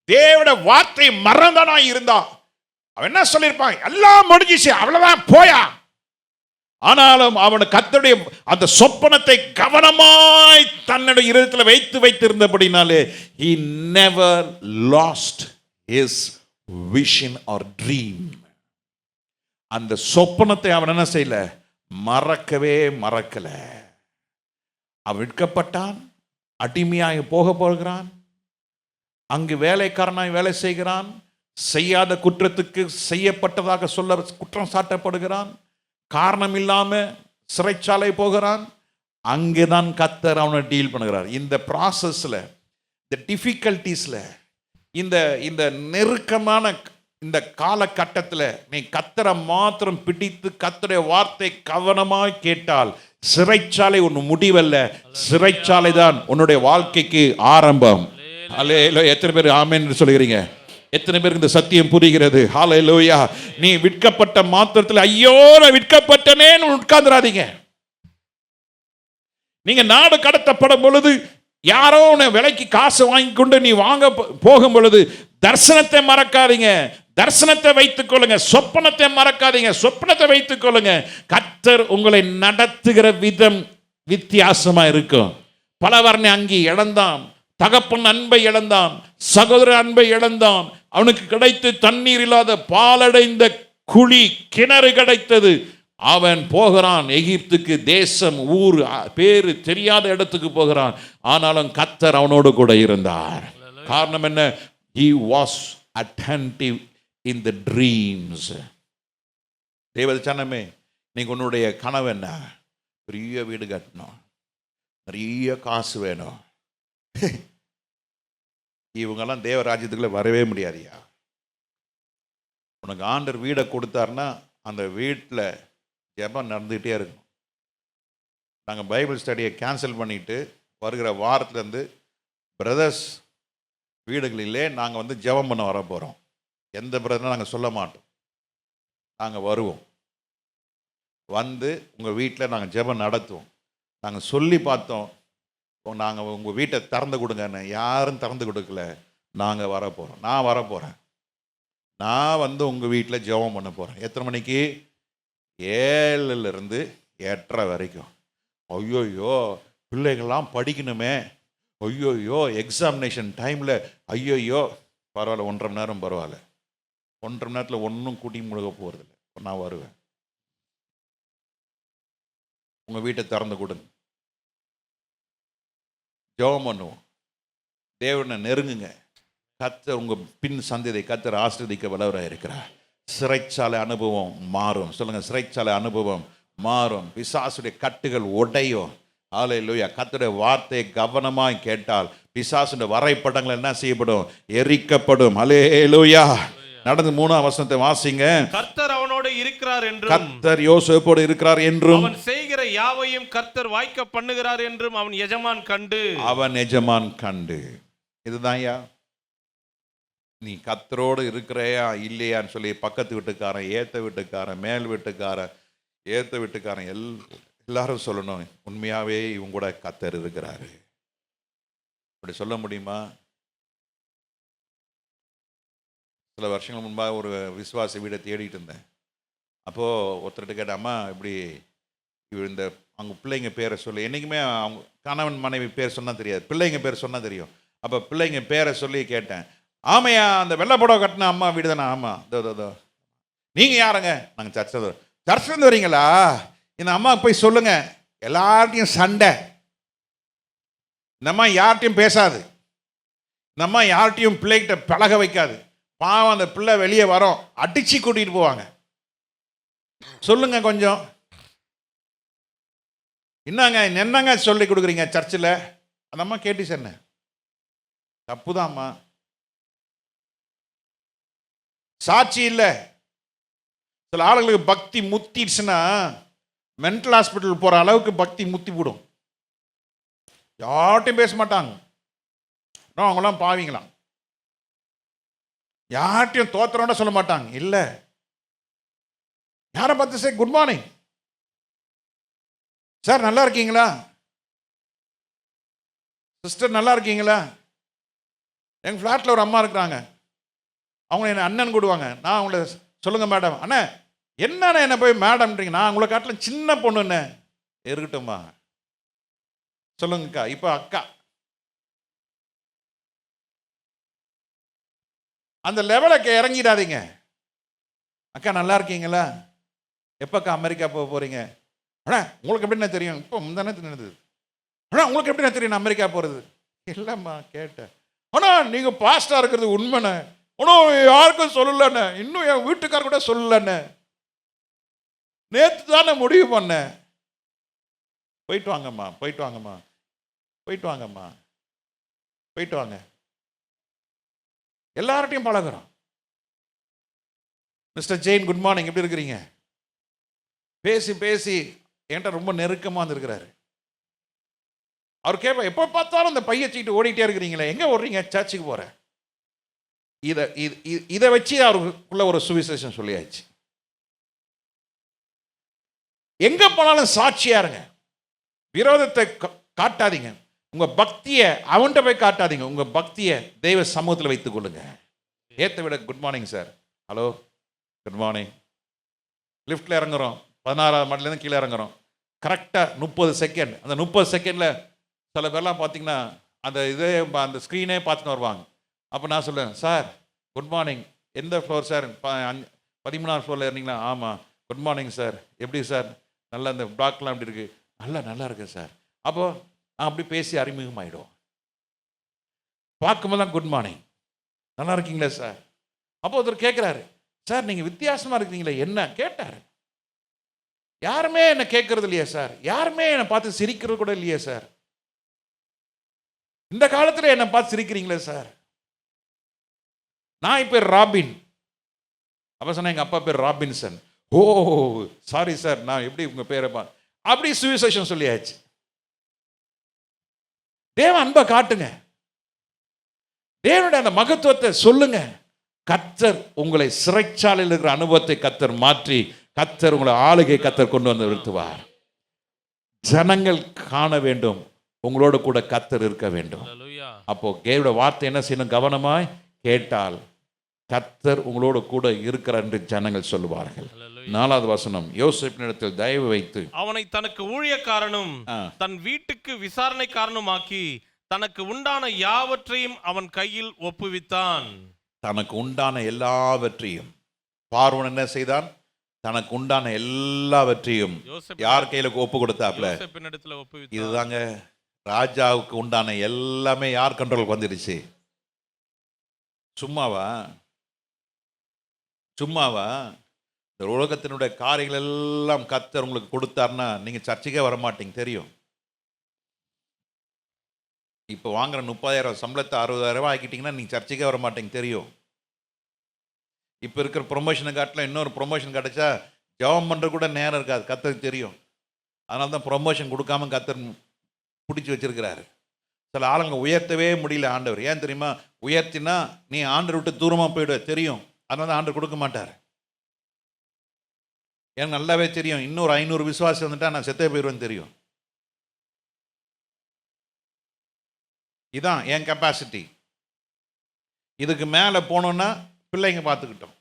தேவனுடைய வார்த்தை மறந்தனாய் இருந்தா, அவன் என்ன சொல்லியிருப்பான்? எல்லாம் முடிஞ்சிச்சு, அவ்வளவுதான், போயா. ஆனாலும் அவன் கர்த்தருடைய அந்த சொப்பனத்தை கவனமாய் தன்னுடைய இருதயத்தில் வைத்திருந்தபடினாலே he never lost his vision or dream. அந்த சொப்பனத்தை அவன் என்ன செய்யல? மறக்கல. அவன் விற்கப்பட்டான், அடிமையாய் போகிறான், அங்கு வேலைக்காரனாய் வேலை செய்கிறான், செய்யாத குற்றத்துக்கு செய்யப்பட்டதாக சொல்ல குற்றம் சாட்டப்படுகிறான், காரணம் இல்லாம சிறைச்சாலை போகிறான். அங்கேதான் கர்த்தர் அவனை டீல் பண்ணுகிறார். இந்த ப்ராசஸ்ல, இந்த டிஃபிகல்டிஸ்ல, இந்த நெருக்கமான இந்த காலகட்டத்தில் நீ கர்த்தரை மாத்திரம் பிடித்து கர்த்தருடைய வார்த்தை கவனமாய் கேட்டால், சிறைச்சாலை ஒன்று முடிவல்ல, சிறைச்சாலை தான் உன்னுடைய வாழ்க்கைக்கு ஆரம்பம். அல்லேலூயா. எத்தனை பேர் ஆமென் என்று சொல்கிறீங்க? எத்தனை பேருக்கு இந்த சத்தியம் புரிகிறது? ஹல்லேலூயா. நீ விற்கப்பட்ட மாத்திரத்தில் ஐயோ நான் விற்கப்பட்டனேன்னு உட்கார்ந்துராதீங்க. நீங்க நாடு கடத்தப்படும் பொழுது யாரோ உன்னை விலைக்கு காசு வாங்கி கொண்டு நீ வாங்க போகும் பொழுது தரிசனத்தை மறக்காதீங்க. தரிசனத்தை வைத்துக் கொள்ளுங்க. சொப்பனத்தை மறக்காதீங்க. சொப்பனத்தை வைத்துக் கொள்ளுங்க. கர்த்தர் உங்களை நடத்துகிற விதம் வித்தியாசமா இருக்கும். பலவர்ண அங்கி இழந்தான், தகப்பன் அன்பை இழந்தான், சகோதர அன்பை இழந்தான். அவனுக்கு கிடைத்து தண்ணீர் இல்லாத பாலடைந்த குழி கிணறு கிடைத்தது. அவன் போகிறான் எகிப்துக்கு, தேசம் ஊர் பேரு தெரியாத இடத்துக்கு போகிறான். ஆனாலும் கர்த்தர் அவனோடு கூட இருந்தார். காரணம் என்ன? He was attentive in the dreams. தேவதச்சனமே, நீங்க உன்னுடைய கனவு என்ன? பெரிய வீடு கட்டணும், நிறைய காசு வேணும், இவங்கெல்லாம் தேவ ராஜ்யத்துக்குள்ளே வரவே முடியாதுயா. உனக்கு ஆண்டவர் வீடை கொடுத்தாருன்னா அந்த வீட்டில் ஜெபம் நடந்துகிட்டே இருக்கணும். நாங்கள் பைபிள் ஸ்டடியை கேன்சல் பண்ணிவிட்டு வருகிற வாரத்துலேருந்து பிரதர்ஸ் வீடுகளிலே நாங்கள் வந்து ஜெபம் பண்ண வர போகிறோம். எந்த பிரதர்னா நாங்கள் சொல்ல மாட்டோம். நாங்கள் வருவோம், வந்து உங்கள் வீட்டில் நாங்கள் ஜெபம் நடத்துவோம். நாங்கள் சொல்லி பார்த்தோம், நாங்கள் உங்கள் வீட்டை திறந்து கொடுங்கன்னு. யாரும் திறந்து கொடுக்கல. நாங்கள் வர போகிறோம். நான் வர போகிறேன். நான் வந்து உங்கள் வீட்டில் ஜெபம் பண்ண போகிறேன். எத்தனை மணிக்கு? 7லிருந்து 8:30 வரைக்கும். ஐயோயோ, பிள்ளைகள்லாம் படிக்கணுமே. ஐயோயோ, எக்ஸாமினேஷன் டைமில். ஐயோயோ, பரவாயில்ல, 1.5 மணி நேரம் பரவாயில்ல. 1.5 மணி நேரத்தில் ஒன்றும் கூட்டி முழுக போகிறதில்ல. நான் வருவேன். உங்கள் வீட்டை திறந்து கொடுங்க, ஜெபம் பண்ணுவோம், தேவனை நெருங்குங்க. கர்த்தர் உங்கள் பின் சந்ததியை கர்த்தர் ஆசீர்வதிக்க வல்லவராக இருக்கிறார். சிறைச்சாலை அனுபவம் மாறும். சொல்லுங்கள், சிறைச்சாலை அனுபவம் மாறும். பிசாசுடைய கட்டுகள் உடையும். ஹல்லேலூயா. கர்த்தருடைய வார்த்தையை கவனமாய் கேட்டால் பிசாசுடைய வரைபடங்கள் என்ன செய்யப்படும்? எரிக்கப்படும். ஹல்லேலூயா. நடந்து 3ஆம் வசனத்தை வாசிங்க. கர்த்தர் அவனோடு இருக்கிறார் என்றும், கர்த்தர் யோசேப்போடு இருக்கிறார் என்றும், அவன் செய்கிற யாவையும் கர்த்தர் வாய்க்க பண்ணுகிறார் என்றும் அவன் எஜமான் கண்டு. அவன் எஜமான் கண்டு. இதுதான்யா, நீ கர்த்தரோடு இருக்கிறையா இல்லையான்னு சொல்லி பக்கத்து வீட்டுக்காரன், ஏத்த வீட்டுக்காரன், மேல் வீட்டுக்காரன், ஏத்த வீட்டுக்காரன் எல்லாரும் சொல்லணும், உண்மையாவே இவங்க கூட கர்த்தர் இருக்கிறாரு. அப்படி சொல்ல முடியுமா? சில வருஷங்கள் முன்பாக ஒரு விசுவாச வீடை தேடிட்டு இருந்தேன். அப்போது ஒருத்தர்கிட்ட கேட்டேன், அம்மா இப்படி இந்த அவங்க பிள்ளைங்க பேரை சொல்லி, என்றைக்குமே அவங்க கணவன் மனைவி பேர் சொன்னால் தெரியாது, பிள்ளைங்க பேர் சொன்னால் தெரியும். அப்போ பிள்ளைங்க பேரை சொல்லி கேட்டேன். ஆமையா, அந்த வெள்ளை புடவை கட்டின அம்மா வீடு தானே? ஆமாம். தோ நீங்கள் யாருங்க? நாங்கள் சர்ச்சிலேருந்து வரீங்களா? இந்த அம்மாவுக்கு போய் சொல்லுங்கள், எல்லார்ட்டையும் சண்டை. இந்த அம்மா யார்கிட்டையும் பேசாது. இந்த அம்மா யார்கிட்டையும் பிள்ளைகிட்ட பழக வைக்காது. பாவம், அந்த பிள்ளை வெளியே வரோம், அடிச்சு கூட்டிகிட்டு போவாங்க. சொல்லுங்க கொஞ்சம். என்னங்க சொல்லி கொடுக்குறீங்க சர்ச்சில்? அந்த அம்மா கேட்டு சொன்ன தப்புதாம்மா. சாட்சி இல்லை. சில ஆளுங்களுக்கு பக்தி முத்திடுச்சுன்னா மென்டல் ஹாஸ்பிட்டல் போகிற அளவுக்கு பக்தி முத்தி போடும். யார்ட்டையும் பேச மாட்டாங்க. அவங்களாம் பாவீங்களாம். யார்ட்டையும் தோத்திரோட சொல்ல மாட்டாங்க. இல்லை, யாரை பார்த்து சே குட் மார்னிங் சார், நல்லா இருக்கீங்களா? சிஸ்டர் நல்லா இருக்கீங்களா? எங்கள் ஃப்ளாட்டில் ஒரு அம்மா இருக்கிறாங்க, அவங்க என்ன அண்ணன் கூடுவாங்க. நான் அவங்கள சொல்லுங்க மேடம். அண்ணா என்னண்ணே என்ன போய் மேடம்ன்றீங்க? நான் உங்களை காட்டில் சின்ன பொண்ணுண்ணே. இருக்கட்டும்மா, சொல்லுங்கக்கா. இப்போ அக்கா. அந்த லெவலுக்கு இறங்கிடாதீங்க. அக்கா நல்லா இருக்கீங்களா? எப்போக்கா அமெரிக்கா போக போகிறீங்க? அண்ணா உங்களுக்கு எப்படின்னா தெரியும்? இப்போ முந்தானே தெரியுது. அண்ணா உங்களுக்கு எப்படின்னா தெரியும் நான் அமெரிக்கா போகிறது? இல்லைம்மா கேட்டேன். ஆனால் நீங்கள் பாஸ்டாக இருக்கிறது உண்மைண்ணே. ஆனால் யாருக்கும் சொல்லலண்ணே, இன்னும் என் வீட்டுக்கார கூட சொல்லலண்ணே, நேற்று தானே முடிவு பண்ணேன். போயிட்டு வாங்கம்மா, போயிட்டு வாங்கம்மா, போயிட்டு வாங்கம்மா, போயிட்டு வாங்க. எல்லார்ட்டையும் பழகுறோம். மிஸ்டர் ஜெயின் குட் மார்னிங், எப்படி இருக்கிறீங்க? பேசி பேசி என்கிட்ட ரொம்ப நெருக்கமாக வந்துருக்கிறாரு. அவர் கேட்ப, எப்போ பார்த்தாலும் இந்த பைய வச்சுக்கிட்டு ஓடிட்டே இருக்கிறீங்களே, எங்கே ஓடுறீங்க? சர்ச்சுக்கு போகிறேன். இதை வச்சு அவருக்குள்ள ஒரு சுவிசேஷம் சொல்லியாச்சு. எங்கே போனாலும் சாட்சியா இருங்க. விரோதத்தை காட்டாதீங்க. உங்க பக்தியை அவன்கிட்ட போய் காட்டாதீங்க. உங்க பக்தியை தெய்வ சமூகத்தில் வைத்துக் கொள்ளுங்க. ஏத்த விட good morning sir. Hello good morning. லிஃப்ட்ல இறங்குறோம், 16ஆவது மாடிலேருந்து கீழே இறங்குறோம். கரெக்டாக 30 செகண்ட். அந்த 30 செகண்டில் சில பேர்லாம் பார்த்தீங்கன்னா அந்த அந்த ஸ்க்ரீனே பார்த்துன்னு வருவாங்க. அப்போ நான் சொல்லுவேன், சார் குட் மார்னிங், எந்த ஃப்ளோர் சார்? 13ஆவது ஃப்ளோரில் இருந்தீங்களா? ஆமாம். குட் மார்னிங் சார், எப்படி சார்? நல்லா இந்த பிளாக்லாம் எப்படி இருக்குது? நல்லா இருக்கு சார். அப்போது நான் அப்படி பேசி அறிமுகமாகிடுவோம். பார்க்கும்போது தான் குட் மார்னிங், நல்லா இருக்கீங்களா சார்? அப்போ ஒருத்தர் கேட்குறாரு, சார் நீங்கள் வித்தியாசமாக இருக்கிறீங்களே, என்ன கேட்டார். யாருமே என்னை கேட்கறது இல்லையா சார்? யாருமே என்னை பார்த்து சிரிக்கிறது கூட இல்லையா சார்? இந்த காலத்துல என்ன பார்த்து சிரிக்கிறீங்களே சார், நான் பேர் ராபின். அப்ப சொன்ன எங்க அப்பா பேர் ராபின்சன். ஓ சாரி சார், நான் எப்படி உங்க பேரை அப்படி சுவிசேஷம் சொல்லியாச்சு. தேவ அன்பை காட்டுங்க, தேவனுடைய அந்த மகத்துவத்தை சொல்லுங்க. கர்த்தர் உங்களை சிறைச்சாலையில் இருக்கிற அனுபவத்தை கர்த்தர் மாற்றி, கர்த்தர் உங்களை ஆளுகை கர்த்தர் கொண்டு வந்து நிறுத்துவார். ஜனங்கள் காண வேண்டும், உங்களோட கூட கர்த்தர் இருக்க வேண்டும். அப்போ தேவனுடைய வார்த்தை என்ன செய்யணும்? கவனமாய் கேட்டால் கர்த்தர் உங்களோடு கூட இருக்கிறார் என்று ஜனங்கள் சொல்லுவார்கள். 4வது வசனம், யோசேப்பினிடத்தில் தயவு வைத்து அவனை தனக்கு ஊழியக்காரனும் தன் வீட்டுக்கு விசாரணைக்காரனுமாக்கி தனக்கு உண்டான யாவற்றையும் அவன் கையில் ஒப்புவித்தான். தனக்கு உண்டான எல்லாவற்றையும் பார்வோன் என்ன செய்தான்? தனக்கு உண்டான எல்லாவற்றையும் யார் கையில ஒப்பு கொடுத்தாப்ல? இதுதாங்க ராஜாவுக்கு உண்டான எல்லாமே யார் கண்ட்ரோலுக்கு வந்துடுச்சு? சும்மாவா? இந்த உலகத்தினுடைய காரியங்கள் எல்லாம் கர்த்தர் உங்களுக்கு கொடுத்தாருன்னா நீங்க சர்ச்சைக்கே வரமாட்டீங்க, தெரியும். இப்போ வாங்குற 30,000 சம்பளத்தை 60,000 ஆக்கிட்டீங்கன்னா நீங்க சர்ச்சைக்கே வரமாட்டீங்க, தெரியும். இப்போ இருக்கிற ப்ரொமோஷனை காட்டில் இன்னொரு ப்ரொமோஷன் கிடைச்சா ஜெபம் பண்ணுற கூட நேரம் இருக்காது, கர்த்தருக்கு தெரியும். அதனால தான் ப்ரொமோஷன் கொடுக்காம கர்த்தர் பிடிச்சி வச்சிருக்கிறாரு. சில ஆளுங்க உயர்த்தவே முடியல ஆண்டவர். ஏன் தெரியுமா? உயர்த்தினா நீ ஆண்டவர் விட்டு தூரமாக போயிடுவ, தெரியும். அதனால தான் ஆண்டவர் கொடுக்க மாட்டார். எனக்கு நல்லாவே தெரியும், இன்னொரு 500 விசுவாசி வந்துட்டா நான் செத்தே போயிடுவேன்னு தெரியும். இதான் என் கெப்பாசிட்டி. இதுக்கு மேலே போனோன்னா பிள்ளைங்க பார்த்துக்கிட்டோம்,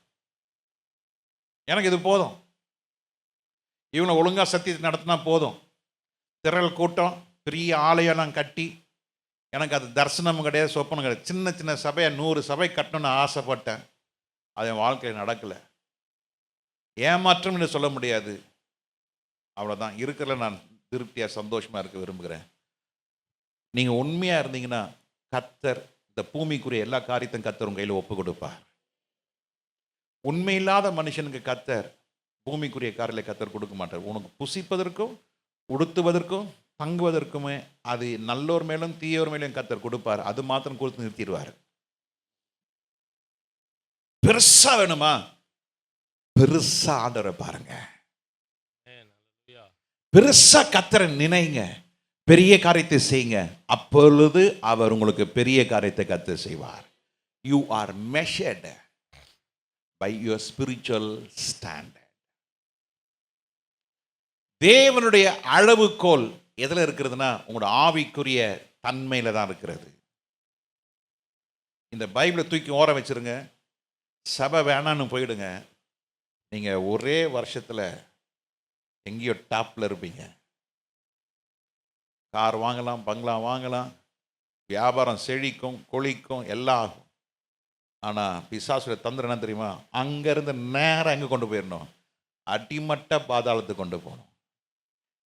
எனக்கு இது போதும். இவனை ஒழுங்காக சத்தியத்தை நடத்தினா போதும். திரள் கூட்டம், பெரிய ஆலயம்லாம் கட்டி, எனக்கு அது தரிசனம் கிடையாது, சொப்பனம் கிடையாது. சின்ன சின்ன சபையை 100 சபை கட்டணும்னு ஆசைப்பட்டேன், அது என் வாழ்க்கையில் நடக்கலை. ஏமாற்றம் என்று சொல்ல முடியாது, அவ்வளோதான். இருக்கிற நான் திருப்தியாக சந்தோஷமாக இருக்க விரும்புகிறேன். நீங்கள் உண்மையாக இருந்தீங்கன்னா கர்த்தர் இந்த பூமிக்குரிய எல்லா காரியத்தையும் கர்த்தர் உங்கள் கையில் ஒப்பு கொடுப்பார். உண்மையில்லாத மனுஷனுக்கு கர்த்தர் பூமிக்குரிய காரியங்களை கர்த்தர் கொடுக்க மாட்டார். உனக்கு புசிப்பதற்கும் உடுத்துவதற்கும் தங்குவதற்குமே அது நல்லோர் மேலும் தீயோர் மேலும் கர்த்தர் கொடுப்பார். அது மாத்திரம் கொடுத்து நிறுத்திடுவார். பெருசா வேணுமா? பெருசா ஆண்டவரை பாருங்க, பெருசா கர்த்தரை நினைங்க, பெரிய காரியத்தை செய்யுங்க. அப்பொழுது அவர் உங்களுக்கு பெரிய காரியத்தை கர்த்தர் செய்வார். You are measured by your spiritual standard. தேவனுடைய அளவுகோல் எதில் இருக்கிறதுனா உங்களோட ஆவிக்குரிய தன்மையில தான் இருக்கிறது. இந்த பைபிளை தூக்கி ஓர வச்சிருங்க, சபை வேணான்னு போயிடுங்க. நீங்க ஒரே வருஷத்துல எங்கேயோ டாப்ல இருப்பீங்க. கார் வாங்கலாம், பங்களா வாங்கலாம், வியாபாரம் செழிக்கும், கொழிக்கும், எல்லாம் ஆகும். ஆனால் பிசாசுடைய தந்திரம் என்ன தெரியுமா? அங்கேருந்து நேரம் எங்கே கொண்டு போயிடணும்? அடிமட்ட பாதாளத்துக்கு கொண்டு போகணும்.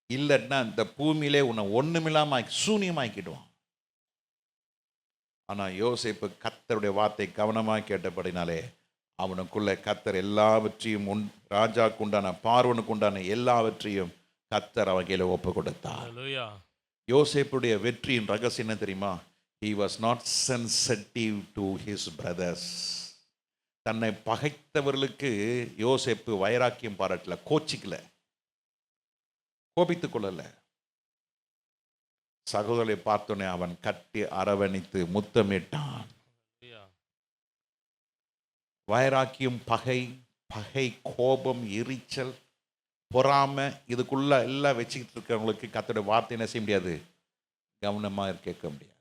இல்லைன்னா இந்த பூமியிலே உன்னை ஒன்றுமில்லாமல் சூனியமாக்கிடுவான். ஆனால் யோசேப்பு கர்த்தருடைய வார்த்தை கவனமாக கேட்டபடினாலே அவனுக்குள்ள கர்த்தர் எல்லாவற்றையும் ராஜாவுக்கு உண்டான பார்வனுக்கு உண்டான எல்லாவற்றையும் கர்த்தர் அவன் கையில் ஒப்பு கொடுத்தார். யோசேப்புடைய வெற்றியின் ரகசியம் என்ன தெரியுமா? He was not sensitive to his brothers. தன்னை பகைத்தவர்களுக்கு யோசேப்பு வைராக்கியம் பாராட்டல, கோச்சிக்கல, கோபித்துக் கொள்ளல. சகோதரரை பார்த்தோன்னே அவன் கட்டி அரவணைத்து முத்தமிட்டான். வைராக்கியம், பகை, கோபம், எரிச்சல், பொறாமை, இதுக்குள்ள எல்லாம் வச்சுக்கிட்டு இருக்கிறவங்களுக்கு கர்த்தருடைய வார்த்தை என்ன செய்ய முடியாது? கவனமாக கேட்க முடியாது.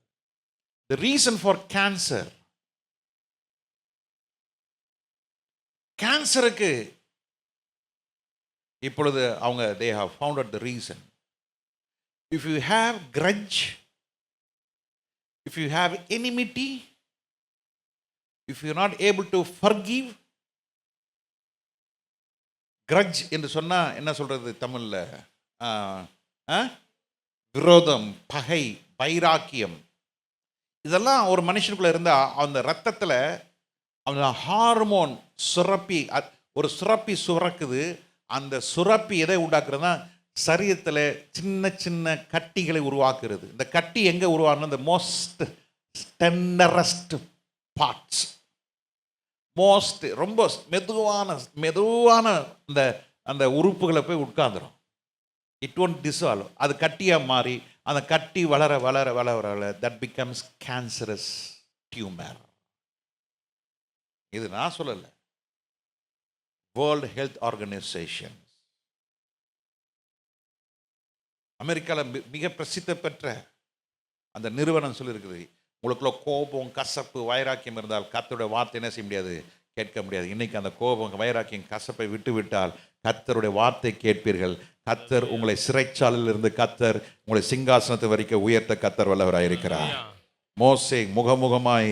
The reason for cancer, கேன்சருக்கு இப்பொழுது அவங்க they have found out the reason. If you have grudge, if you have enmity, if you are not able to forgive, grudge என்று சொன்னா என்ன சொல்றது தமிழ்ல? விரோதம், பகை, வைராக்கியம், இதெல்லாம் ஒரு மனுஷனுக்குள்ள இருந்தா அந்த ரத்தத்தில் அந்த ஹார்மோன் சுரப்பி, ஒரு சுரப்பி சுரக்குது. அந்த சுரப்பி எதை உண்டாக்குறதுனா சரீரத்தில் சின்ன சின்ன கட்டிகளை உருவாக்குறது. இந்த கட்டி எங்கே உருவாகணும்? இந்த மோஸ்ட் டெண்டரஸ்ட் பார்ட்ஸ், மோஸ்ட் ரொம்ப மெதுவான அந்த அந்த உறுப்புகளை போய் உட்கார்ந்துடும். It won't dissolve. அது கட்டியாக மாறி அந்த கட்டி வளர வளர வளர வளர தட் பிகம்ஸ் கேன்சரஸ் டியூமர். இது நான் சொல்லலை, வேர்ல்டு ஹெல்த் ஆர்கனைசேஷன், அமெரிக்காவில் மிக பிரசித்தி பெற்ற அந்த நிறுவனம் சொல்லியிருக்குது, உங்களுக்குள்ள கோபம், கசப்பு, வைராக்கியம் இருந்தால் கர்த்தருடைய வார்த்தை என்ன செய்ய முடியாது? கேட்க முடியாது. இன்னைக்கு அந்த கோபம், வைராக்கியம், கசப்பை விட்டு விட்டால் கர்த்தருடைய வார்த்தை கேட்பீர்கள். கர்த்தர் உங்களை சிறைச்சாலையில் இருந்து கர்த்தர் உங்களை சிங்காசனத்தை வரைக்கும் உயர்த்த கர்த்தர் வல்லவராயிருக்கிறார். மோசே முகமுகமாய்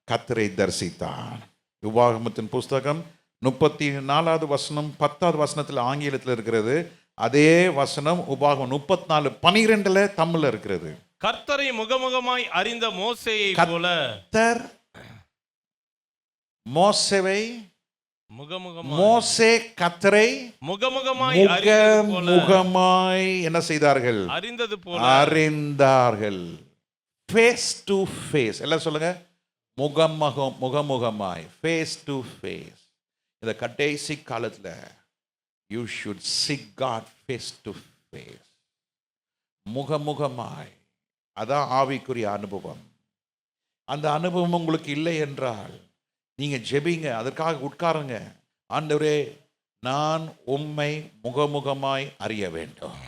கர்த்தரை தரிசித்தான். உபாகமத்தின் புஸ்தகம் 34வது வசனம் 10வது வசனத்தில் ஆங்கிலத்தில் இருக்கிறது. அதே வசனம் உபாகம் 34:12 தமிழ்ல இருக்கிறது. கர்த்தரை முகமுகமாய் அறிந்த மோசேயை போல கர்த்தர் மோசேவை மோசே கர்த்தரை முகமுகமாய் என்ன செய்தார்கள்? அறிந்தார்கள். Face to face. எல்லாம் சொல்லுங்க, முகமுகமாய், ஃபேஸ் டு ஃபேஸ். இந்த கடைசி காலத்துல you should seek God face to face. முகமுகமாய். அதான் ஆவிக்குரிய அனுபவம். அந்த அனுபவம் உங்களுக்கு இல்லை என்றால் நீங்க ஜெபிங்க, அதற்காக உட்காருங்க. ஆண்டவரே, நான் உம்மை முகமுகமாய் அறிய வேண்டும்,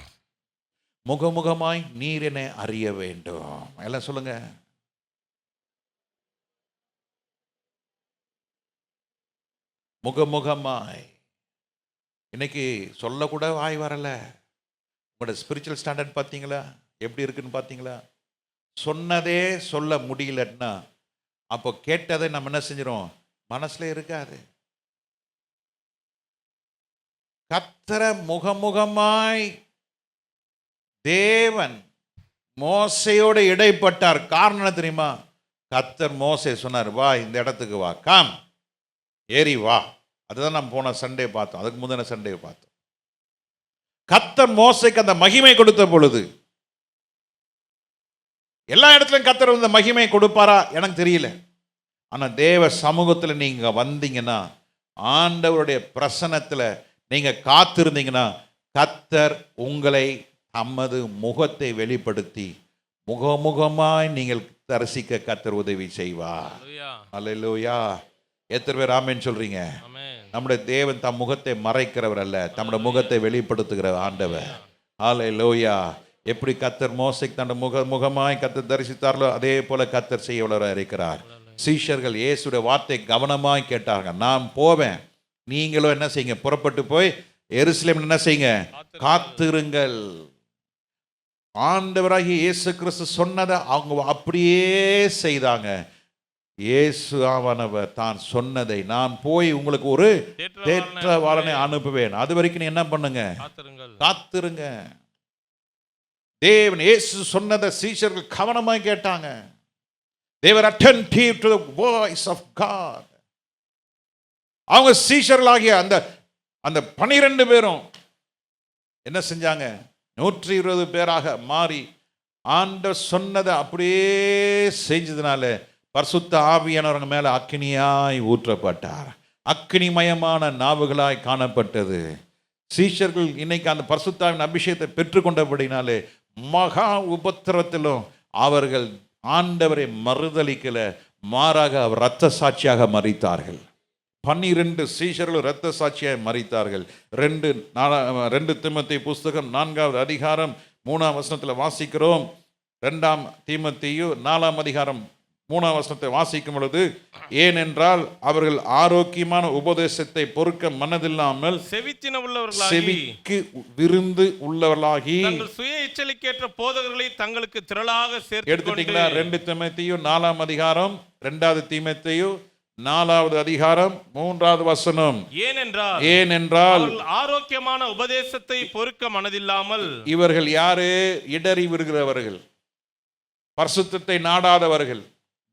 முகமுகமாய் நீர் என்னை அறிய வேண்டும். எல்லாம் சொல்லுங்க. முகமுகமாய். இன்னைக்கு சொல்லக்கூட வாய் வரல. உங்களோட ஸ்பிரிச்சுவல் ஸ்டாண்டர்ட் பார்த்தீங்களா எப்படி இருக்குன்னு பார்த்தீங்களா? சொன்னதே சொல்ல முடியலன்னா அப்போ கேட்டதை நம்ம என்ன செஞ்சிடும்? மனசுல இருக்காது. கர்த்தரை முகமுகமாய் தேவன் மோசையோடு இடைப்பட்டார். காரணம் தெரியுமா? கர்த்தர் மோசே சொன்னார், வா இந்த இடத்துக்கு வா, காம், ஏறி வா. அதுதான் நம்ம போன சண்டே பார்த்தோம், அதுக்கு முந்தின சண்டே பார்த்தோம். கர்த்தர் மோசைக்கு அந்த மகிமை கொடுத்த பொழுது, எல்லா இடத்துலையும் கர்த்தர் இந்த மகிமை கொடுப்பாரா எனக்கு தெரியல. ஆனா தேவ சமூகத்தில் நீங்க வந்தீங்கன்னா, ஆண்டவருடைய பிரசன்னத்தில் நீங்க காத்திருந்தீங்கன்னா, கர்த்தர் உங்களை தமது முகத்தை வெளிப்படுத்தி முகமுகமாய் நீங்கள் தரிசிக்க கர்த்தர் உதவி செய்வார். அல்லேலூயா. எத்தனை பேர் ஆமென் சொல்றீங்க? நம்முடைய தேவன் தம் முகத்தை மறைக்கிறவர் அல்ல, தம்முடைய முகத்தை வெளிப்படுத்துகிற ஆண்டவர். அல்லேலூயா. எப்படி கர்த்தர் மோசைக்கு தன் முகமாய் கர்த்தர் தரிசித்தார்களோ அதே போல கர்த்தர் செய்ய வல்லவராய் இருக்கிறார். சீஷர்கள் இயேசுடைய வார்த்தை கவனமாய் கேட்டாங்க. நான் போவேன், நீங்களும் என்ன செய்யுங்க? புறப்பட்டு போய் எருசலேம் என்ன செய்யுங்க? காத்திருங்கள். ஆண்டவராகிய இயேசு கிறிஸ்து சொன்னதை அவங்க அப்படியே செய்தாங்க. இயேசு ஆவானவர் தான் சொன்னதை, நான் போய் உங்களுக்கு ஒரு தேற்றவாளனை அனுப்புவேன், அது வரைக்கும் நீ என்ன பண்ணுங்க? காத்திருங்க. தேவன் இயேசு சொன்னதை சீஷர்கள் கவனமாய் கேட்டாங்க. They were attentive to the voice of God. அவங்க சீஷர்களாகிய அந்த 12 பேரும் என்ன செஞ்சாங்க? 120 பேராக மாறி ஆண்டவர் சொன்னதை அப்படியே செஞ்சதுனால பரிசுத்த ஆவியானவர்கள் மேல அக்கினியாய் ஊற்றப்பட்டார். அக்கினிமயமான நாவுகளாய் காணப்பட்டது. சீஷர்கள் இன்னைக்கு அந்த பரிசுத்தாவின் அபிஷேகத்தை பெற்றுக்கொண்டபடினாலே மகா உபத்திரத்திலும் அவர்கள் ஆண்டவரை மறுதலிக்கல, மாறாக அவர் இரத்த சாட்சியாக மரித்தார்கள். 12 சீஷர்கள் இரத்த சாட்சியாக மரித்தார்கள். 2 தீமோத்தேயு புஸ்தகம் 4வது அதிகாரம் 3ஆம் வசனத்தில் வாசிக்கிறோம். 2 தீமோத்தேயு 4ஆம் அதிகாரம் 3ஆம் வசனத்தை வாசிக்கும் பொழுது, ஏனென்றால் அவர்கள் ஆரோக்கியமான உபதேசத்தை பொறுக்க மனதில்லாமல் செவிக்கு விருந்து உள்ளவர்களாகி சுய இச்சலுக்கேற்ற போதகர்களை தங்களுக்கு திரளாக சேர்த்து எடுத்துட்டீங்களா? 2 தீமோத்தேயு 4ஆம் அதிகாரம் 2 தீமோத்தேயு 4வது அதிகாரம் 3வது வசனம். ஏனென்றால் ஆரோக்கியமான உபதேசத்தை பொறுக்க மனதில்லாமல். இவர்கள் யாரு? இடறி விடுகிறவர்கள், பரிசுத்தத்தை நாடாதவர்கள்,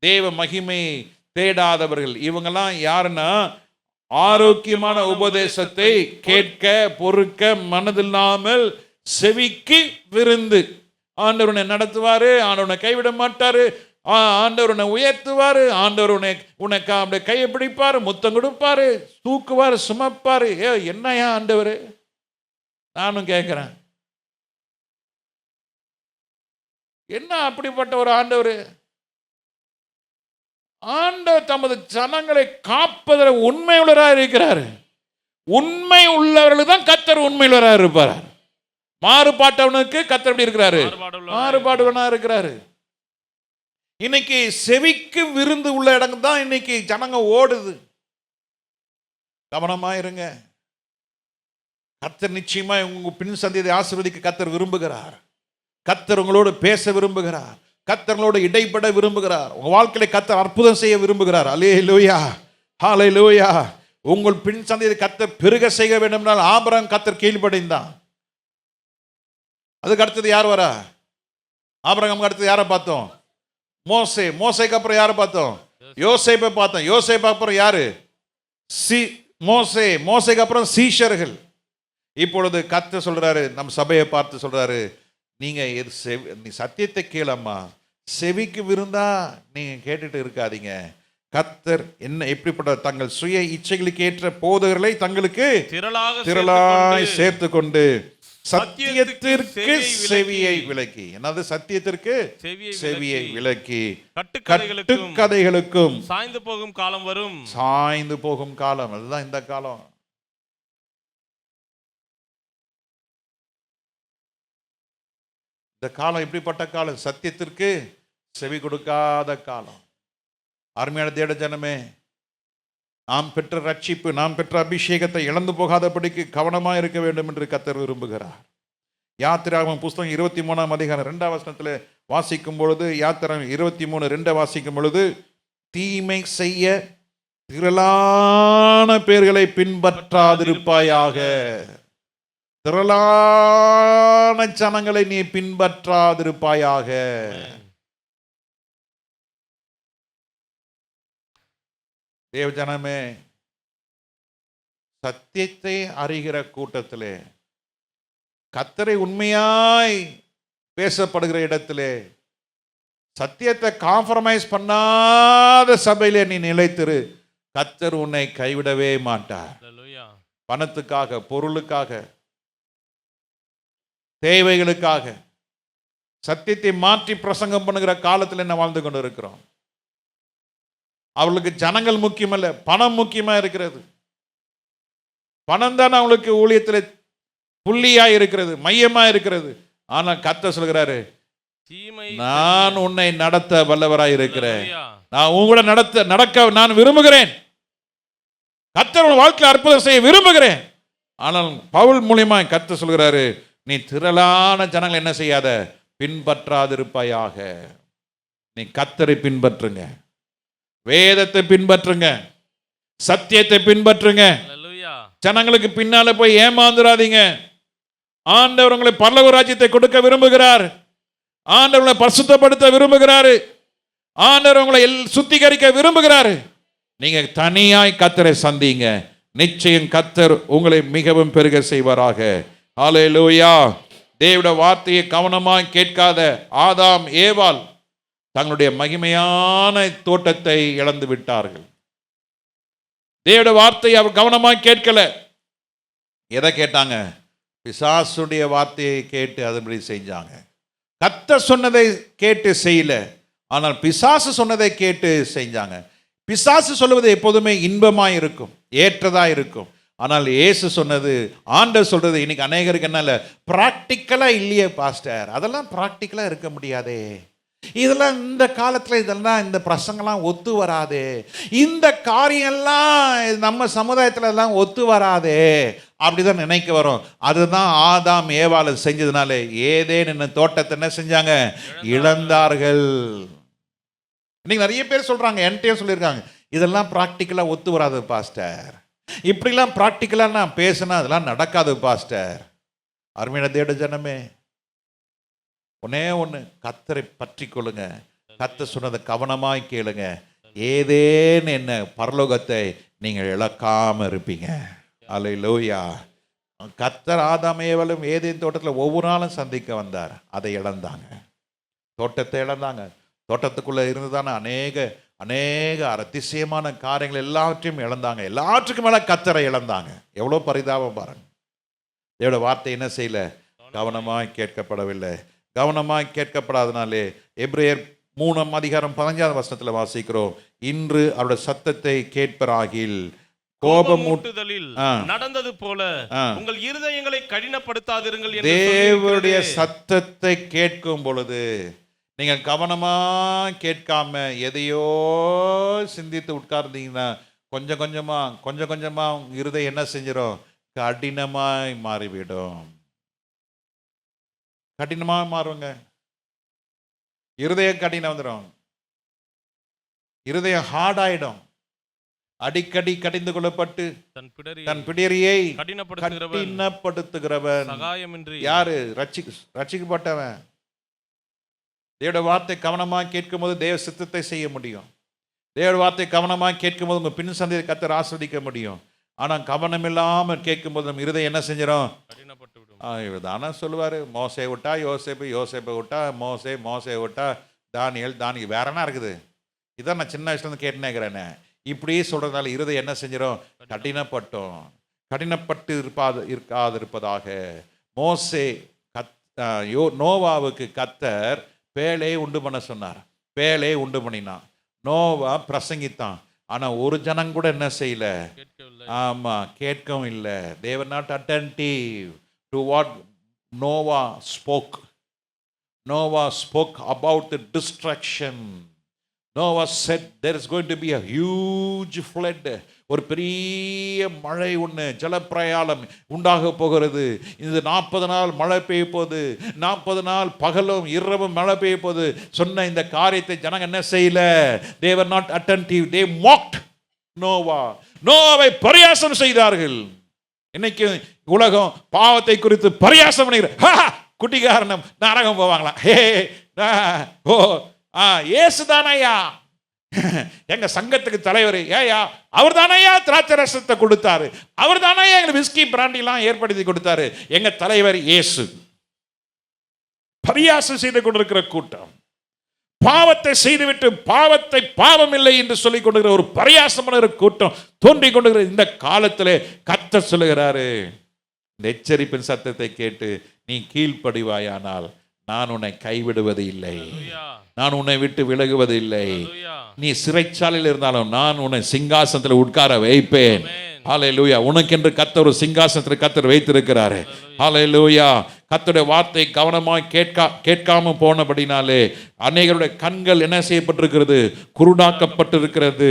தேவ மகிமையை தேடாதவர்கள். இவங்கெல்லாம் யாருன்னா, ஆரோக்கியமான உபதேசத்தை கேட்க பொறுக்க மனதில்லாமல் செவிக்கு விருந்து. ஆண்டவர் உன்னை நடத்துவாரு, ஆண்டவர் உன்னை கைவிட மாட்டாரு, ஆண்டவர் உன்னை உயர்த்துவாரு, ஆண்டவர் உனக்கு அப்படியே கையை பிடிப்பாரு, முத்தம் கொடுப்பாரு, தூக்குவாரு, சுமப்பாரு. என்னையா ஆண்டவர்? நானும் கேட்கிறேன், என்ன அப்படிப்பட்ட ஒரு ஆண்டவர்? ஆண்டவர் தமது ஜனங்களை காப்பதில் உண்மை உள்ளவராக இருக்கிறார். உண்மை உள்ளவர்கள் தான் கர்த்தர் உண்மை உள்ளவராக இருப்பார். மாறுபாட்டவனுக்கு கர்த்தர் எப்படி இருக்கிறாரு? மாறுபாடுவனா இருக்கிறாரு. இன்னைக்கு செவிக்கு விருந்து உள்ள இடம் தான் இன்னைக்கு ஜனங்க ஓடுது. கவனமா இருங்க. கர்த்தர் நிச்சயமா உங்க பின் சந்ததியை ஆசீர்வதிக்க கர்த்தர் விரும்புகிறார். கர்த்தர் உங்களோடு பேச விரும்புகிறார். கர்த்தர்களோடு இடைப்பட விரும்புகிறார். உங்க வாழ்க்கையில கர்த்தர் அற்புதம் செய்ய விரும்புகிறார். அல்லேலூயா, ஹல்லேலூயா. உங்கள் பின் சந்ததியை கர்த்தர் பெருக செய்ய வேண்டும் என்றால் ஆபிரகாம் கர்த்தர் கீழ்ப்படிந்தான். அதுக்கு அடுத்தது யார் வரா? ஆபிரகாமுக்கு அடுத்தது யாரை பார்த்தோம்? மோசே. மோசேக்கு அப்புறம் யாரை பார்த்தோம்? யோசேப்பை பார்த்தோம். யோசேப்பு அப்புறம் யாரு? மோசே. மோசேக்கு அப்புறம் சீஷர்கள். இப்பொழுது கர்த்தர் சொல்றாரு, நம் சபையை பார்த்து சொல்றாரு, நீங்க நீ சத்தியத்தை கேளம்மா, செவிக்கு விருந்தா நீங்க கேட்டுட்டு இருக்காதீங்க. கர்த்தர் என்ன எப்படிப்பட்ட தங்கள் சுய இச்சைகளுக்கு ஏற்ற போதகர்களை தங்களுக்கு திரளாய் சேர்த்து கொண்டு சத்தியத்திற்கு செவியை விலக்கி, என்னது சத்தியத்திற்கு செவியை விலக்கி கட்டுக்கதைகளுக்கும் சாய்ந்து போகும் காலம் வரும். சாய்ந்து போகும் காலம், அதுதான் இந்த காலம். இந்த காலம் எப்படிப்பட்ட காலம்? சத்தியத்திற்கு செவி கொடுக்காத காலம். அருமையான தேட ஜனமே, நாம் பெற்ற ரட்சிப்பு, நாம் பெற்ற அபிஷேகத்தை இழந்து போகாதபடிக்கு கவனமாக இருக்க வேண்டும் என்று கர்த்தர் விரும்புகிறார். யாத்திராகமம் புஸ்தகம் 23ஆம் அதிகாரம் 2ஆம் வசனத்தில் வாசிக்கும் பொழுது, யாத்திராகமம் 23:2 வாசிக்கும் பொழுது, தீமை செய்ய திரளான பேர்களை பின்பற்றாதிருப்பாயாக. திரளான ஜனங்களை நீ பின்பற்றாதிருப்பாயாக. தேவ ஜனமே, சத்தியத்தை அறிகிற கூட்டத்திலே, கர்த்தரை உண்மையாய் பேசப்படுகிற இடத்திலே, சத்தியத்தை காம்ப்ரமைஸ் பண்ணாத சபையிலே நீ நிலைத்திரு. கர்த்தர் உன்னை கைவிடவே மாட்டார். பணத்துக்காக, பொருளுக்காக, தேவைகளுக்காக சத்தியத்தை மாற்றி பிரசங்கம் பண்ணுகிற காலத்தில் என்ன வாழ்ந்து கொண்டு இருக்கிறோம். அவர்களுக்கு ஜனங்கள் முக்கியமல்ல, பணம் முக்கியமா இருக்கிறது. பணம் தான் அவங்களுக்கு ஊழியத்தில் புள்ளியா இருக்கிறது, மையமா இருக்கிறது. ஆனால் கர்த்தர் சொல்கிறாரு, நான் உன்னை நடத்த வல்லவராய் இருக்கிறேன், நான் உங்களை நடக்க நான் விரும்புகிறேன். கர்த்தர் உன் வாழ்க்கையில் அற்புதம் செய்ய விரும்புகிறேன். ஆனால் பவுல் மூலியமா கர்த்தர் சொல்கிறாரு, நீ திரளான ஜனங்கள் என்ன செய்யாத, பின்பற்றாதிருப்பாயாக. நீ கர்த்தரை பின்பற்றுங்க, வேதத்தை பின்பற்றுங்க, சத்தியத்தை பின்பற்றுங்க. ஜனங்களுக்கு பின்னால போய் ஏமாந்துடாதீங்க. ஆண்டவர் உங்களை பரலோக ராஜ்யத்தை கொடுக்க விரும்புகிறார். ஆண்டவர் உங்களை பரிசுத்தப்படுத்த விரும்புகிறாரு. ஆண்டவர் உங்களை சுத்திகரிக்க விரும்புகிறாரு. நீங்க தனியாய் கர்த்தரை சந்திங்க, நிச்சயம் கர்த்தர் உங்களை மிகவும் பெருக செய்வாராக. ஹல்லேலூயா. தேவனுடைய வார்த்தையை கவனமாய் கேட்காத ஆதாம் ஏவாள் தங்களுடைய மகிமையான தோட்டத்தை இழந்து விட்டார்கள். தேவனுடைய வார்த்தையை அவர் கவனமாய் கேட்கல. எதை கேட்டாங்க? பிசாசுடைய வார்த்தையை கேட்டு அதுபடி செஞ்சாங்க. கர்த்தர் சொன்னதை கேட்டு செய்யல, ஆனால் பிசாசு சொன்னதை கேட்டு செஞ்சாங்க. பிசாசு சொல்லுவது எப்போதுமே இன்பமாய் இருக்கும், ஏற்றதா இருக்கும். ஆனால் இயேசு சொன்னது, ஆண்டவர் சொல்றது இன்னைக்கு அநேகருக்கு என்ன, பிராக்டிக்கலா இல்லையே பாஸ்டர், அதெல்லாம் பிராக்டிக்கலா இருக்க முடியாதே, இதெல்லாம் இந்த காலத்துல இதெல்லாம் இந்த பிரசங்கெல்லாம் ஒத்து வராதே, இந்த காரியம்லாம் நம்ம சமுதாயத்துல எல்லாம் ஒத்து வராதே, அப்படிதான் நினைக்க வரும். அதுதான் ஆதாம் ஏவாள் செஞ்சதுனால ஏதேன்னு தோட்டத்தை என்ன செஞ்சாங்க, இழந்தார்கள். இன்னைக்கு நிறைய பேர் சொல்றாங்க, என்கிட்டயும் சொல்லியிருக்காங்க, இதெல்லாம் பிராக்டிக்கலா ஒத்து வராது பாஸ்டர், இப்படிலாம் பிராக்டிக்கலா நான் பேசினா அதெல்லாம் நடக்காது பாஸ்டர். அருமையான தேவ ஜனமே, ஒன்னே ஒன்று, கர்த்தரை பற்றி கொள்ளுங்க, கர்த்தர் சொன்னதை கவனமாய் கேளுங்க. ஏதேன்னு என்ன பரலோகத்தை நீங்கள் இழக்காம இருப்பீங்க. அல்லேலூயா. கர்த்தர் ஆதாம் ஏவாளும் ஏதேன் தோட்டத்தில் ஒவ்வொரு நாளும் சந்திக்க வந்தார். அதை இழந்தாங்க. தோட்டத்தை இழந்தாங்க. தோட்டத்துக்குள்ளே இருந்துதானே அநேக அதிசயமான காரியங்கள் எல்லாவற்றையும் இழந்தாங்க. எல்லாற்றுக்கும் மேலே கர்த்தரை இழந்தாங்க. எவ்வளோ பரிதாபம் பாருங்க. தேவட வார்த்தை என்ன செய்யல? கவனமாய் கேட்கப்படவில்லை. கவனமாய் கேட்கப்படாதனாலே எபிரேயர் 3:15 வாசிக்கிறோம், இன்று அவருடைய சத்தத்தை கேட்பராகில் கோபமூட்டுதலில் நடந்தது போல உங்கள் இருதயங்களை கடினப்படுத்தாதிருங்கள் என்று தேவனுடைய சத்தத்தை கேட்கும் பொழுது நீங்கள் கவனமா கேட்காம எதையோ சிந்தித்து உட்கார்ந்தீங்கன்னா கொஞ்சம் கொஞ்சமா இருதயம் என்ன செஞ்சிடும்? கடினமாய் மாறிவிடும். கடினமாக மாறுங்க. இருதயம் கடினம் வந்துடும். இருதயம் ஹார்ட் ஆயிடும். அடிக்கடி கடிந்து கொள்ளப்பட்டு தன் பிடரியை கடினப்படுத்துகிறவன் யாரு? ரட்சிக்கப்பட்டவன். தேவ வார்த்தை கவனமாக கேட்கும் போது தேவ சித்தத்தை செய்ய முடியும். தேவ வார்த்தை கவனமாக கேட்கும் போது உங்க பின் சந்தையை கர்த்தர் ஆஸ்வதிக்க முடியும். ஆனால் கவனம் இல்லாமல் கேட்கும் போது நம்ம இருதயம் என்ன செஞ்சிடும்? இவர் தானே சொல்லுவார், மோசே விட்டா யோசேப்பு, யோசேப்பை விட்டா மோசே, மோசே விட்டா தானியல், வேற என்ன இருக்குது? இதான் நான் சின்ன வயசுலேருந்து கேட்டுனேங்கிறேனே. இப்படியே சொல்கிறதுனால இருதயம் என்ன செஞ்சிடும்? கடினப்பட்டு இருக்காதிருப்பதாக. மோசே நோவாவுக்கு கர்த்தர் பேழையை உண்டு பண்ண சொன்னார். பேழையை உண்டு பண்ணினான். நோவா பிரசங்கித்தான். ஆனால் ஒரு ஜனம் கூட என்ன செய்யல? ஆமாம், கேட்கவும் இல்லை. they were not attentive to what Noah spoke. Noah spoke about the destruction. Noah said there is going to be a huge flood. ஒரு பெரிய மழை ஒன்று, ஜலப்பிரயாணம் உண்டாக போகிறது. இது 40 நாள் மழை பெய்ய போகுது. 40 நாள் பகலும் இரவும் மழை பெய்ய போகுது. சொன்ன இந்த காரியத்தை ஜனங்க என்ன செய்யல? they were not attentive. they mocked Noah. நோவாவை பரியாசம் செய்தார்கள். இன்னைக்கு உலகம் பாவத்தை குறித்து பரியாசம் பண்ணுகிற குட்டிகாரணம் நரகம் போவாங்களா? ஏசு தானையா எங்க சங்கத்துக்கு தலைவர், ஏயா அவர் தானையா திராட்சை ரசத்தை கொடுத்தாரு, அவர் தானையா எங்களுக்கு விஸ்கி பிராண்டிலாம் ஏற்படுத்தி கொடுத்தாரு. எங்க தலைவர் இயேசு. பரியாசம் செய்து கொண்டிருக்கிற கூட்டம், பாவத்தை செய்துவிட்டு பாவத்தை பாவம் இல்லை என்று சொல்லிக் கொண்டிருக்கிற ஒரு பரியாசமான கூட்டம் தோன்றிக் கொண்டிருக்கிற இந்த காலத்திலே கர்த்தர் சொல்லுகிறாரு, இந்த எச்சரிப்பின் சத்தத்தை கேட்டு நீ கீழ்ப்படிவாயானால் நான் உன்னை கைவிடுவது இல்லை, நான் உன்னை விட்டு விலகுவது இல்லை. நீ சிறைச்சாலையில் இருந்தாலும் நான் உன்னை சிங்காசனத்தில் உட்கார வைப்பேன். ஹல்லேலூயா. உனக்கென்று கர்த்தர் ஒரு சிங்காசனத்தில் கர்த்தர் வைத்திருக்கிறாரு. ஹல்லேலூயா. கர்த்தருடைய வார்த்தை கவனமாய் கேட்காம போனபடினாலே அநேகருடைய கண்கள் என்ன செய்யப்பட்டிருக்கிறது? குருடாக்கப்பட்டிருக்கிறது.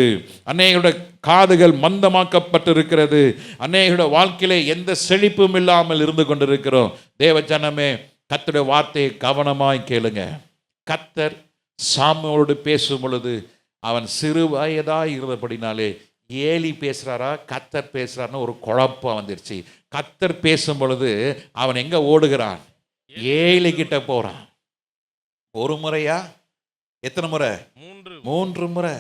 அநேகருடைய காதுகள் மந்தமாக்கப்பட்டிருக்கிறது. அநேகருடைய வாழ்க்கையிலே எந்த செழிப்பும் இல்லாமல் இருந்து கொண்டிருக்கிறோம். தேவ ஜனமே, கர்த்தருடைய வார்த்தையை கவனமாய் கேளுங்க. கர்த்தர் சாமுவேலோடு பேசும் பொழுது அவன் சிறு வயதாய் இருந்தபடினாலே ஏலி பேசுறாரா கர்த்தர் பேசுறாருன்னு ஒரு குழப்பம் வந்துருச்சு. கர்த்தர் பேசும் பொழுது அவன் எங்க ஓடுகிறான்? ஏலி கிட்ட போறான். ஒரு முறையா? எத்தனை முறை? 3 முறை.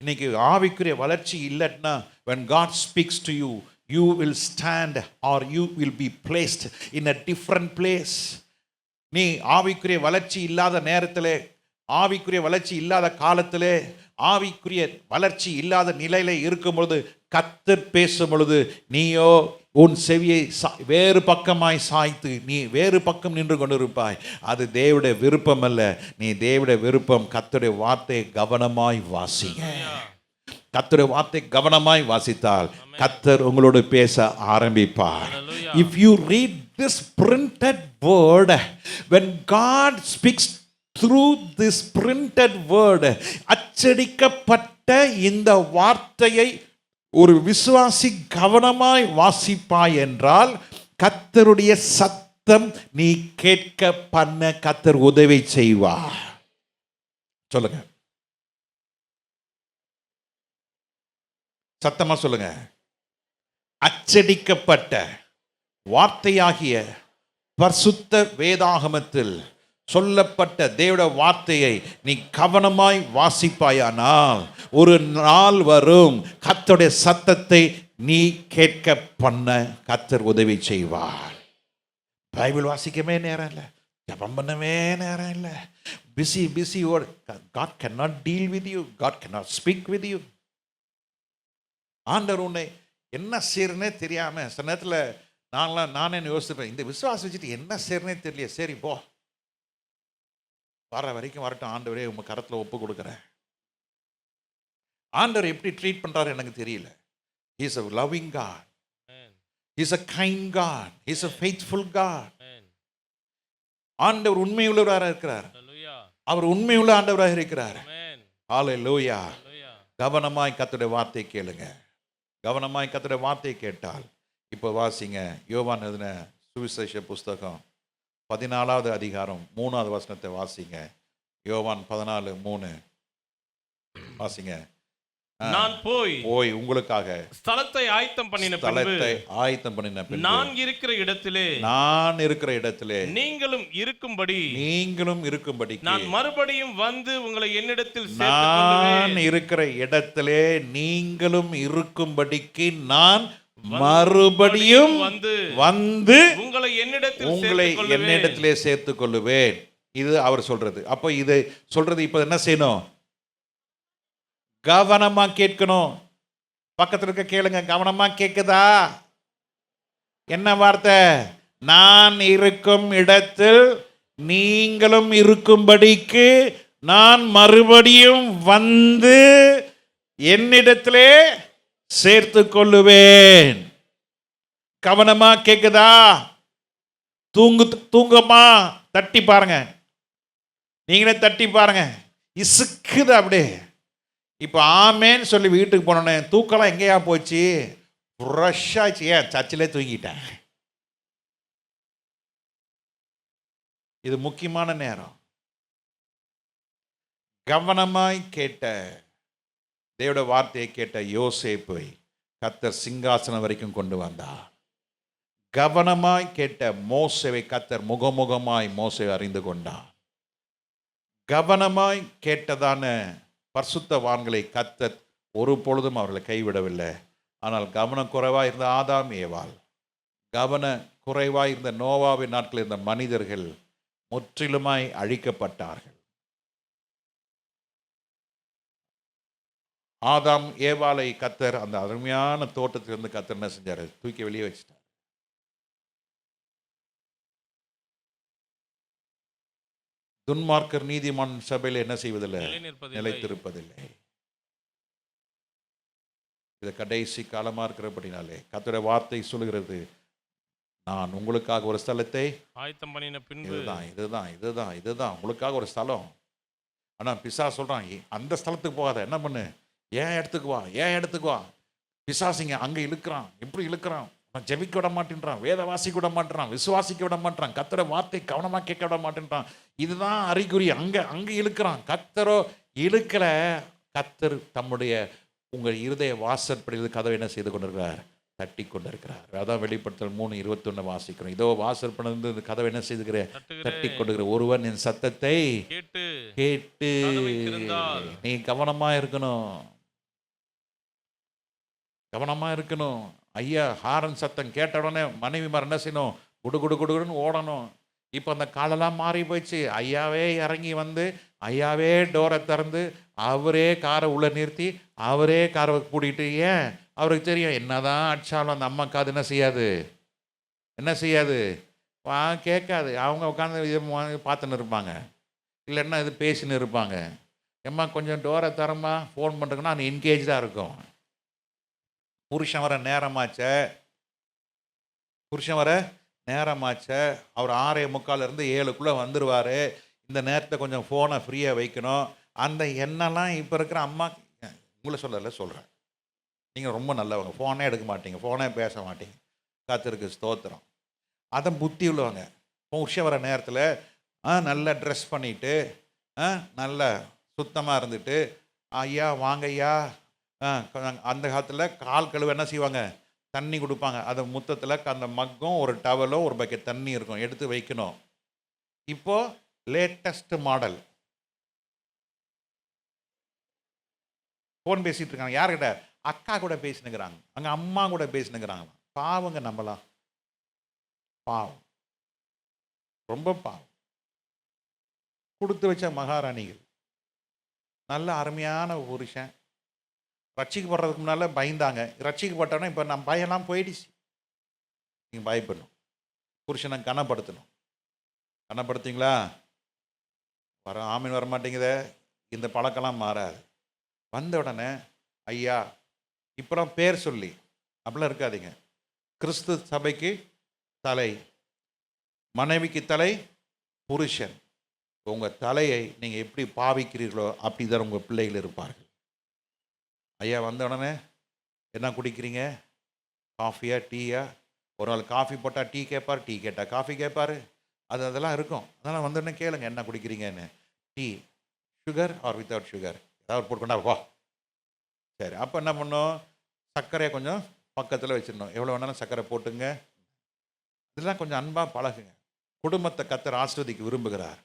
இன்னைக்கு ஆவிக்குரிய வளர்ச்சி இல்லைன்னா when God speaks to you, you will stand or you will be placed in a different place. நீ ஆவிக்குரிய வளர்ச்சி இல்லாத நேரத்திலே, ஆவிக்குரிய வளர்ச்சி இல்லாத காலத்திலே, ஆவிக்குரிய வளர்ச்சி இல்லாத நிலையில இருக்கும் பொழுது கர்த்தர் பேசும் பொழுது நீயோ உன் செவியை வேறு பக்கமாய் சாய்த்து நீ வேறு பக்கம் நின்று கொண்டிருப்பாய். அது தேவனுடைய விருப்பம் அல்ல. நீ தேவனுடைய விருப்பம். கர்த்தருடைய வார்த்தையை கவனமாய் வாசிங்க. கர்த்தருடைய வார்த்தை கவனமாய் வாசித்தால் கர்த்தர் உங்களோடு பேச ஆரம்பிப்பார். If you read this printed word, when God speaks through this printed word, அச்சடிக்கப்பட்ட இந்த வார்த்தையை ஒரு விசுவாசி கவனமாய் வாசிப்பாய் என்றால் கர்த்தருடைய சத்தம் நீ கேட்க பண்ண கர்த்தர் உதவி செய்வார். சொல்லுங்க, சத்தமா சொல்லுங்க. அச்சடிக்கப்பட்ட வார்த்தையாகிய பரிசுத்த வேதாகமத்தில் சொல்லப்பட்ட தேவனுடைய வார்த்தையை நீ கவனமாய் வாசிப்பாயானால் ஒரு நாள் வரும் கர்த்தருடைய சத்தத்தை நீ கேட்க பண்ண கர்த்தர் உதவி செய்வார். பைபிள் வாசிக்கவே நேரம் இல்லை, ஜெபம் பண்ணவே நேரம் இல்லை, பிஸி பிஸி ஓடு. God cannot deal with you, God cannot speak with you. ஆண்டவர் உன்னை என்ன செய்யறனே தெரியாம சில நேரத்தில் நானே யோசிப்பேன், இந்த விசுவாசம் வச்சுட்டு என்ன செய்யறனே தெரியல, சரி போ, வர வரைக்கும் வரட்டும், ஆண்டவரே உங்க கரத்துல ஒப்பு கொடுக்குறேன். ஆண்டவர் எப்படி ட்ரீட் பண்றாரு எனக்கு தெரியல. He is a loving God. He is a kind God. He is a faithful God. ஆண்டவர் உண்மையுள்ளவராக இருக்கிறார். அவர் உண்மையுள்ள ஆண்டவராக இருக்கிறார். ஹல்லேலூயா. கவனமாய் கர்த்தருடைய வார்த்தை கேளுங்க. கவனமாய் கர்த்தருடைய வார்த்தை கேட்டால், இப்போ வாசிங்க யோவான் எழுதின சுவிசேஷ புஸ்தகம் 14வது அதிகாரம் 3வது வசனத்தை வாசிங்க. யோவான் 14:3 வாசிங்க. நான் போய் உங்களுக்காக ஸ்தலத்தை ஆயத்தம் பண்ணின பின்பு நான் இருக்கிற இடத்திலே நீங்களும் இருக்கும்படி நான் மறுபடியும் வந்து உங்களை என்னிடத்தில் நான் இருக்கிற இடத்திலே நீங்களும் இருக்கும்படிக்கு நான் மறுபடியும் வந்து உங்களை என்னிடத்திலே சேர்த்துக் கொள்ளுவேன். இது அவர் சொல்றது. அப்போ இது சொல்றது இப்ப என்ன செய்யணும்? கவனமா கேட்கணும். பக்கத்துல இருக்க கேளுங்க, கவனமா கேக்குதா? என்ன வார்த்தை? நான் இருக்கும் இடத்தில் நீங்களும் இருக்கும்படிக்கு நான் மறுபடியும் வந்து என்னிடத்திலே சேர்த்து கொள்ளுவேன். கவனமா கேக்குதா? தூங்கமா தட்டி பாருங்க, நீங்களே தட்டி பாருங்க, இசுக்குது அப்படியே. இப்போ ஆமேன்னு சொல்லி வீட்டுக்கு போனோன்னே தூக்கலாம் எங்கேயா போச்சு? ஃப்ரெஷ் ஆச்சு. ஏன் சர்ச்சிலே தூங்கிட்டேன். இது முக்கியமான நேரம். கவனமாய் கேட்ட தேவனுடைய வார்த்தையை கேட்ட யோசேப்பை கர்த்தர் சிங்காசனம் வரைக்கும் கொண்டு வந்தார். கவனமாய் கேட்ட மோசேவை கர்த்தர் முகமுகமாய் மோசேவை அறிந்து கொண்டார். கவனமாய் கேட்டதான பரிசுத்தவான்களை கர்த்தர் ஒரு பொழுதும் அவர்களை கைவிடவில்லை. ஆனால் கவனக்குறைவாக இருந்த ஆதாம் ஏவாள், கவனக்குறைவாக இருந்த நோவாவின் நாட்களில் இருந்த மனிதர்கள் முற்றிலுமாய் அழிக்கப்பட்டார்கள். ஆதாம் ஏவாளை கர்த்தர் அந்த அருமையான தோட்டத்திலிருந்து கர்த்தர் என்ன செஞ்சாரு? தூக்கி வெளியே வச்சிட்டார். துன்மார்க்கர் நீதிமான் சபையில் என்ன செய்வதில்லை? நிலைத்திருப்பதில்லை. இது கடைசி காலமா இருக்கிறபடினாலே கர்த்தருடைய வார்த்தை சொல்லுகிறது, நான் உங்களுக்காக ஒரு ஸ்தலத்தை ஆயத்தம் பண்ணின பின்பு இதுதான் உங்களுக்காக ஒரு ஸ்தலம். ஆனா பிசாசு சொல்றான், அந்த ஸ்தலத்துக்கு போகாத, என்ன பண்ணு, ஏன் இடத்துக்கு வா. பிசாசிங்க அங்க இழுக்கிறான், இப்படி இழுக்கிறான், ஜெபிக்க விட மாட்டேன்றான், வேத வாசிக்க விட மாட்டேறான், விசுவாசிக்க விட மாட்டேறான், கர்த்தருடைய வார்த்தை கவனமா கேட்க விட மாட்டேன்றான். இதுதான் அறிகுறி. அங்க இழுக்கிறான். கர்த்தரோ இழுக்கல. கர்த்தர் தம்முடைய உங்கள் இருதய வாசற்படியில் கதவை என்ன செய்து கொண்டிருக்கிறார்? தட்டி கொண்டிருக்கிறார். அதான் வெளிப்படுத்தல் 3:21 வாசிக்கிறோம். இதோ வாசற்படியிலிருந்து கதவை என்ன செய்துகிறேன்? தட்டி கொண்டிருக்கிற ஒருவன் என் சத்தத்தை கேட்டு. நீ கவனமா இருக்கணும். ஐயா ஹாரன் சத்தம் கேட்ட உடனே மனைவி மாதிரி என்ன செய்யணும்? குடுன்னு ஓடணும். இப்போ அந்த காலெல்லாம் மாறி போயிடுச்சு. ஐயாவே இறங்கி வந்து ஐயாவே டோரை திறந்து அவரே காரை உள்ளே நிறுத்தி அவரே காரை கூட்டிகிட்டு, ஏன் அவருக்கு தெரியும் என்னதான் அடிச்சாலும் அந்த அம்மா காது என்ன செய்யாது கேட்காது. அவங்க உட்காந்து இது பார்த்துன்னு இருப்பாங்க, இல்லைன்னா இது பேசின்னு இருப்பாங்க. எம்மா கொஞ்சம் டோரை திறமா ஃபோன் பண்ணுறதுன்னா அது என்கேஜாக இருக்கும். புருஷன் வர நேரமாச்ச அவர் 6:45 7க்குள்ளே வந்துடுவார். இந்த நேரத்தை கொஞ்சம் ஃபோனை ஃப்ரீயாக வைக்கணும். அந்த எண்ணெல்லாம் இப்போ இருக்கிற அம்மா, உங்களை சொல்கிறேன், நீங்கள் ரொம்ப நல்லவங்க, ஃபோனே எடுக்க மாட்டீங்க, ஃபோனே பேச மாட்டீங்க. கர்த்தருக்கு ஸ்தோத்திரம். அதை புத்தி உள்ளவங்க புருஷன் வர நேரத்தில் நல்லா ட்ரெஸ் பண்ணிவிட்டு நல்லா சுத்தமாக இருந்துட்டு, ஐயா வாங்க ஐயா. அந்த காலத்தில் கால் கழுவ என்ன செய்வாங்க? தண்ணி கொடுப்பாங்க. அது முத்தத்தில் அந்த மக்கும் ஒரு டவலும் ஒரு பக்கெட் தண்ணி இருக்கும், எடுத்து வைக்கணும். இப்போ லேட்டஸ்ட் மாடல் ஃபோன் பேசிட்டு இருக்காங்க. யார்கிட்ட? அக்கா கூட பேசினுக்கிறாங்க, அங்கே அம்மா கூட பேசினுக்கிறாங்க. பாவங்க நம்மளாம், பாவம், ரொம்ப பாவம். கொடுத்து வச்ச மகாராணிகள், நல்ல அருமையான புருஷன், ரட்சிக்கப்படுறதுக்கு முன்னால் பயந்தாங்க, ரட்சிக்கப்பட்டோன்னா இப்போ நம்ம பயம்லாம் போயிடுச்சு. நீங்கள் பயப்படணும், புருஷனை கனப்படுத்தணும். கனப்படுத்திங்களா? ஆமீன் வர மாட்டேங்குதே. இந்த பழக்கம்லாம் மாறாது. வந்த உடனே ஐயா இப்போலாம் பேர் சொல்லி அப்படிலாம் இருக்காதீங்க. கிறிஸ்து சபைக்கு தலை, மனைவிக்கு தலை புருஷன். உங்கள் தலையை நீங்கள் எப்படி பாவிக்கிறீர்களோ அப்படி தான் உங்கள் பிள்ளைகள் இருப்பார்கள். ஐயா வந்த உடனே என்ன குடிக்கிறீங்க, காஃபியா டீயா? ஒரு நாள் காஃபி போட்டால் டீ கேட்பார், டீ கேட்டால் காஃபி கேட்பார். அதெல்லாம் இருக்கும். அதனால் வந்த உடனே கேளுங்க என்ன குடிக்கிறீங்கன்னு. Tea sugar or without sugar, ஏதாவது போட்டுக்கொண்டா வா. சரி, அப்போ என்ன பண்ணோம், சர்க்கரையை கொஞ்சம் பக்கத்தில் வச்சிடணும். எவ்வளோ வேணாலும் சர்க்கரை போட்டுங்க. இதெல்லாம் கொஞ்சம் அன்பாக பழகுங்க. குடும்பத்தை கர்த்தர் ஆசீர்வதிக்க விரும்புகிறார்.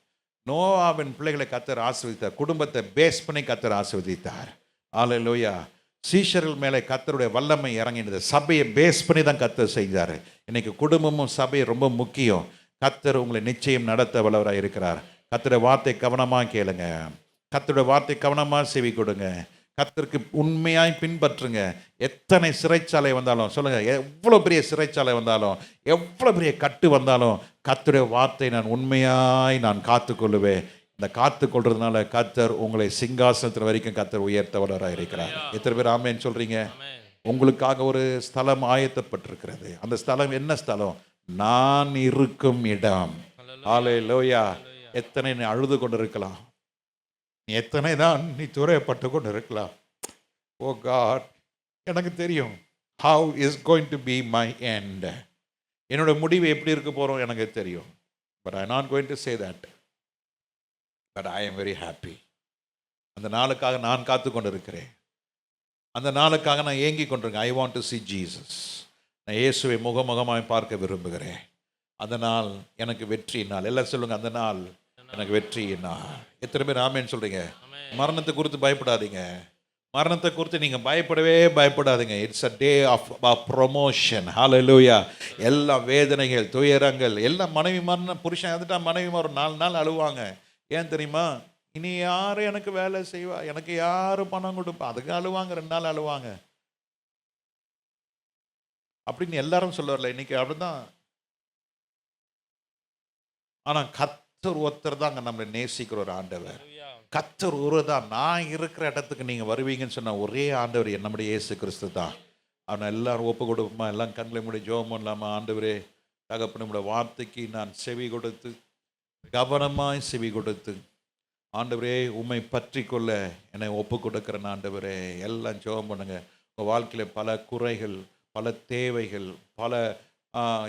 நோவாவின் பிள்ளைகளை கர்த்தர் ஆசீர்வதித்தார். குடும்பத்தை பேஸ் பண்ணி கர்த்தர் ஆசீர்வதித்தார். அல்லேலூயா. சீஷர்கள் மேலே கர்த்தருடைய வல்லமை இறங்கினது. சபையை பேஸ் பண்ணி தான் கர்த்தர் செய்தார். இன்னைக்கு குடும்பமும் சபையும் ரொம்ப முக்கியம். கர்த்தர் உங்களை நிச்சயம் நடத்த வல்லவராக இருக்கிறார். கர்த்தருடைய வார்த்தை கவனமாக கேளுங்க, கர்த்தருடைய வார்த்தை கவனமாக செவி கொடுங்க, கர்த்தருக்கு உண்மையாய் பின்பற்றுங்க. எத்தனை சிறைச்சாலை வந்தாலும் சொல்லுங்க, எவ்வளோ பெரிய சிறைச்சாலை வந்தாலும், எவ்வளோ பெரிய கட்டு வந்தாலும், கர்த்தருடைய வார்த்தை நான் உண்மையாய் நான் காத்துக்கொள்ளுவேன். இந்த காத்துக்கொள்றதுனால கர்த்தர் உங்களை சிங்காசனத்தின் வரைக்கும் கர்த்தர் உயர்த்தவராக இருக்கிறார். எத்தனை பேர் ஆமேன்னு சொல்றீங்க? உங்களுக்காக ஒரு ஸ்தலம் ஆயத்தப்பட்டிருக்கிறது. அந்த ஸ்தலம் என்ன ஸ்தலம்? நான் இருக்கும் இடம். அல்லேலூயா. எத்தனை நீ அழுது கொண்டிருக்கலாம், எத்தனை தான் நீ துறையப்பட்டு கொண்டு இருக்கலாம். ஓ காட், எனக்கு தெரியும் how is going to be my end. என்னோட முடிவு எப்படி இருக்க போகிறோம் எனக்கு தெரியும். But I not going to say that, but I am very happy. அந்த நாளுக்காக நான் காத்து கொண்டு இருக்கிறேன். அந்த நாளுக்காக நான் ஏங்கி கொண்டிருக்கேன். I want to see Jesus. நான் இயேசுவை முகமுகமாய் பார்க்க விரும்புகிறேன். அந்த நாள் எனக்கு வெற்றி நாள். எல்லாம் சொல்லுங்க, அந்த நாள் எனக்கு வெற்றி நாள். எத்தனை பேர் ஆமேன்னு சொல்றீங்க? மரணத்தை குறித்து பயப்படாதீங்க. மரணத்தை குறித்து நீங்க பயப்படாதீங்க. It's a day of promotion. hallelujah. எல்லா வேதனைகள், துயரங்கள் எல்லாம் மனைவி மரணம், புருஷன் வந்துட்டா மனைவி ஒரு 4 நாள் அழுவாங்க. ஏன் தெரியுமா? இனி யாரு எனக்கு வேலை செய்வா, எனக்கு யாரு பணம் கொடுப்பா, அதுக்கு அழுவாங்க. 2 நாள் அழுவாங்க அப்படின்னு எல்லாரும் சொல்லுவார்ல. இன்னைக்கு அப்படிதான். ஆனா கர்த்தர் ஒருத்தர் தாங்க நம்மளை நேசிக்கிற ஒரு ஆண்டவர். கர்த்தர் ஒருதான். நான் இருக்கிற இடத்துக்கு நீங்க வருவீங்கன்னு சொன்ன ஒரே ஆண்டவர் நம்முடைய இயேசு கிறிஸ்து தான். அவனை எல்லாரும் ஒப்பு கொடுப்போமா? எல்லாம் கண்களை மூடி ஜெபம் பண்ணலாமா? ஆண்டவரே தகப்பனே, உம்முடைய வார்த்தைக்கு நான் செவி கொடுத்து, கவனமாய் செவி கொடுத்து, ஆண்டவரே உம்மை பற்றி கொள்ள என்னை ஒப்பு கொடுக்குறேன். ஆண்டவரே எல்லாம் ஜெபம் பண்ணுங்க. உங்கள் வாழ்க்கையில் பல குறைகள், பல தேவைகள், பல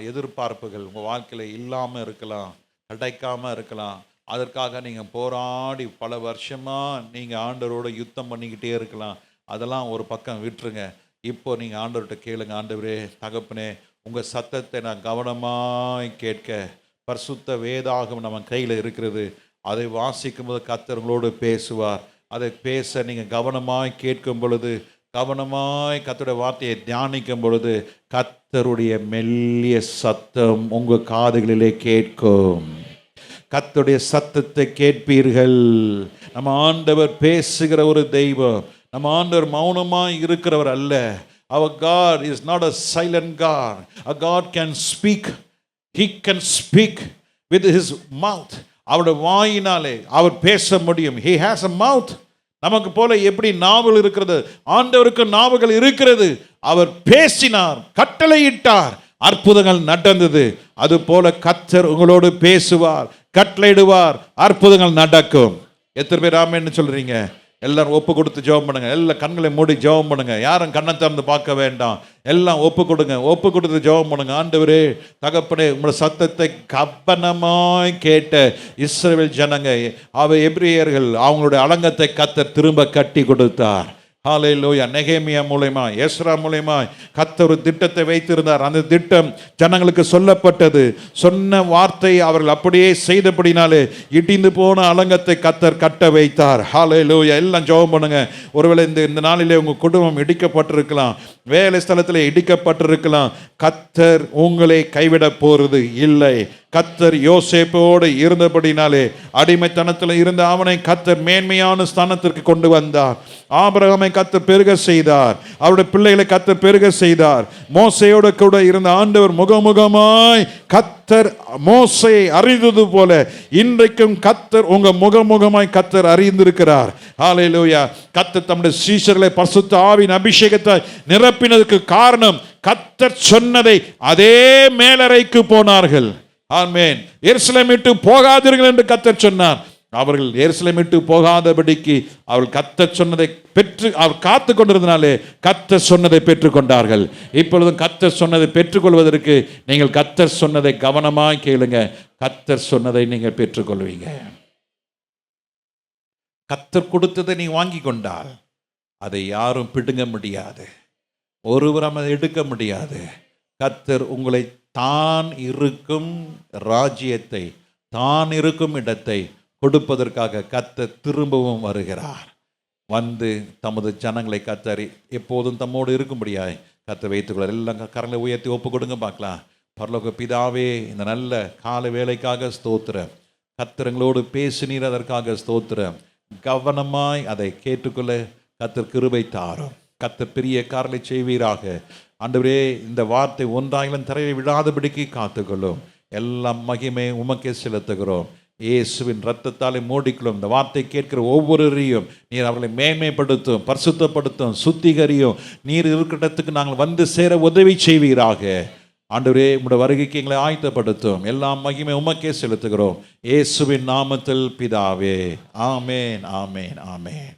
எதிர்பார்ப்புகள் உங்கள் வாழ்க்கையில் இல்லாமல் இருக்கலாம், கிடைக்காமல் இருக்கலாம். அதற்காக நீங்கள் போராடி பல வருஷமாக நீங்கள் ஆண்டவரோட யுத்தம் பண்ணிக்கிட்டே இருக்கலாம். அதெல்லாம் ஒரு பக்கம் விட்டுருங்க. இப்போ நீங்கள் ஆண்டவர்கிட்ட கேளுங்க. ஆண்டவரே தகப்பனே, உங்கள் சத்தத்தை நான் கவனமாய் கேட்க, பரிசுத்த வேதாகம் நம்ம கையில் இருக்கிறது. அதை வாசிக்கும் போது கர்த்தர் உங்களோடு பேசுவார். அதை பேச நீங்கள் கவனமாய் கேட்கும் பொழுது, கவனமாய் கர்த்தருடைய வார்த்தையை தியானிக்கும் பொழுது, கர்த்தருடைய மெல்லிய சத்தம் உங்கள் காதுகளிலே கேட்கும். கர்த்தருடைய சத்தத்தை கேட்பீர்கள். நம்ம ஆண்டவர் பேசுகிற ஒரு தெய்வம். நம்ம ஆண்டவர் மௌனமாய் இருக்கிறவர் அல்ல. Our God is not a silent God. A God can speak. He can speak with his mouth. அவருடைய வாயினாலே அவர் பேச முடியும். He has a mouth. நமக்கு போல எப்படி நாவல் இருக்கிறது, ஆண்டவருக்கு நாவுகள் இருக்கிறது. அவர் பேசினார், கட்டளையிட்டார், அற்புதங்கள் நடந்தது. அது போல கர்த்தர் உங்களோடு பேசுவார், கட்டளையிடுவார், அற்புதங்கள் நடக்கும். எத்தனை பேர் ஆமென்னு சொல்றீங்க? எல்லாரும் ஒப்பு கொடுத்து ஜெபம் பண்ணுங்க. எல்லாம் கண்களை மூடி ஜெபம் பண்ணுங்க. யாரும் கண்ணை திறந்து பார்க்க வேண்டாம். எல்லாம் ஒப்பு கொடுங்க. ஒப்பு கொடுத்து ஜெபம் பண்ணுங்க. ஆண்டவரே தகப்பனே, உங்களுடைய சத்தத்தை கவனமாய் கேட்ட இஸ்ரவேல் ஜனங்க, எபிரேயர்கள், அவங்களுடைய அலங்கத்தை கர்த்தர் திரும்ப கட்டி கொடுத்தார். ஹல்லேலூயா. நெகேமியா மூலமா, எஸ்ரா மூலமா கர்த்தர் ஒரு திட்டத்தை வைத்திருந்தார். அந்த திட்டம் ஜனங்களுக்கு சொல்லப்பட்டது. சொன்ன வார்த்தை அவர்கள் அப்படியே செய்தபடினாலே இடிந்து போன அலங்கத்தை கர்த்தர் கட்ட வைத்தார். ஹல்லேலூயா. எல்லாம் ஜெபம் பண்ணுங்க. ஒருவேளை இந்த நாளிலே உங்க குடும்பம் இடிக்கப்பட்டிருக்கலாம், வேலை ஸ்தலத்தில் இடிக்கப்பட்டிருக்கலாம். கர்த்தர் உங்களை கைவிட போறது இல்லை. கர்த்தர் யோசேப்போடு இருந்தபடினாலே அடிமைத்தனத்தில் இருந்த அவனை கர்த்தர் மேன்மையான ஸ்தானத்திற்கு கொண்டு வந்தார். ஆபிரகாமை கர்த்தர் பெருக செய்தார். அவருடைய பிள்ளைகளை கர்த்தர் பெருக செய்தார். மோசையோடு கூட இருந்த ஆண்டவர் முகமுகமாய் கர்த்தர் மோசையை அறிந்தது போல இன்றைக்கும் கர்த்தர் உங்க முகமுகமாய் கர்த்தர் அறிந்திருக்கிறார். ஹல்லேலூயா. கர்த்தர் தம்முடைய சீஷர்களை பரிசுத்த ஆவியின் அபிஷேகத்தை நிரப்பினதுக்கு காரணம் கர்த்தர் சொன்னதை அதே மேலறைக்கு போனார்கள். ஆமென். எருசலேம் விட்டு போகாதீர்கள் என்று கர்த்தர் சொன்னார். அவர்கள் எருசலேம் விட்டு போகாதபடிக்கு அவர்கள் கர்த்தர் சொன்னதை பெற்று அவர் காத்து கொண்டிருந்தனாலே கர்த்தர் சொன்னதை பெற்றுக்கொண்டார்கள். இப்பொழுதும் கர்த்தர் சொன்னதை பெற்றுக்கொள்வதற்கு நீங்கள் கர்த்தர் சொன்னதை கவனமாய் கேளுங்க. கர்த்தர் சொன்னதை நீங்கள் பெற்றுக்கொள்வீங்க. கர்த்தர் கொடுத்ததை நீ வாங்கி கொண்டால் அதை யாரும் பிடுங்க முடியாது, ஒருவரும் அதை எடுக்க முடியாது. கர்த்தர் உங்களை தான் இருக்கும் ராஜ்யத்தை, தான் இருக்கும் இடத்தை கொடுப்பதற்காக கர்த்தர் திரும்பவும் வருகிறார். வந்து தமது ஜனங்களை கர்த்தர் எப்போதும் தம்மோடு இருக்கும்படியாய் கர்த்தர் வைத்துக்கொள்ளார். எல்லாம் கரங்களை உயர்த்தி ஒப்பு கொடுங்க பார்க்கலாம். பரலோக பிதாவே, இந்த நல்ல கால வேலைக்காக ஸ்தோத்திரம். கர்த்தர் எங்களோடு பேசினீர், அதற்காக ஸ்தோத்திரம். கவனமாய் அதை கேட்டுக்கொள்ள கர்த்தர் கிருபை தாரும். கர்த்தர் பெரிய காரியங்களை செய்வீராக. ஆண்டவரே, இந்த வார்த்தை ஒன்றாயிலும் தரையை விடாதபடிக்கு காத்துக்கொள்ளும். எல்லாம் மகிமை உமக்கே செலுத்துகிறோம். இயேசுவின் இரத்தத்தாலே மூடிக்கொள்ளும். இந்த வார்த்தை கேட்கிற ஒவ்வொருவரையும் நீர் அவர்களை மேன்மைப்படுத்தும், பரிசுத்தப்படுத்தும், சுத்திகரியும். நீர் இருக்கிற இடத்துக்கு நாங்கள் வந்து சேர உதவி செய்வீராக. ஆண்டவரே, உம்முடைய வருகைக்கு எங்களை ஆயத்தப்படுத்தும். எல்லாம் மகிமை உமக்கே செலுத்துகிறோம். இயேசுவின் நாமத்தில் பிதாவே. ஆமேன், ஆமேன், ஆமேன்.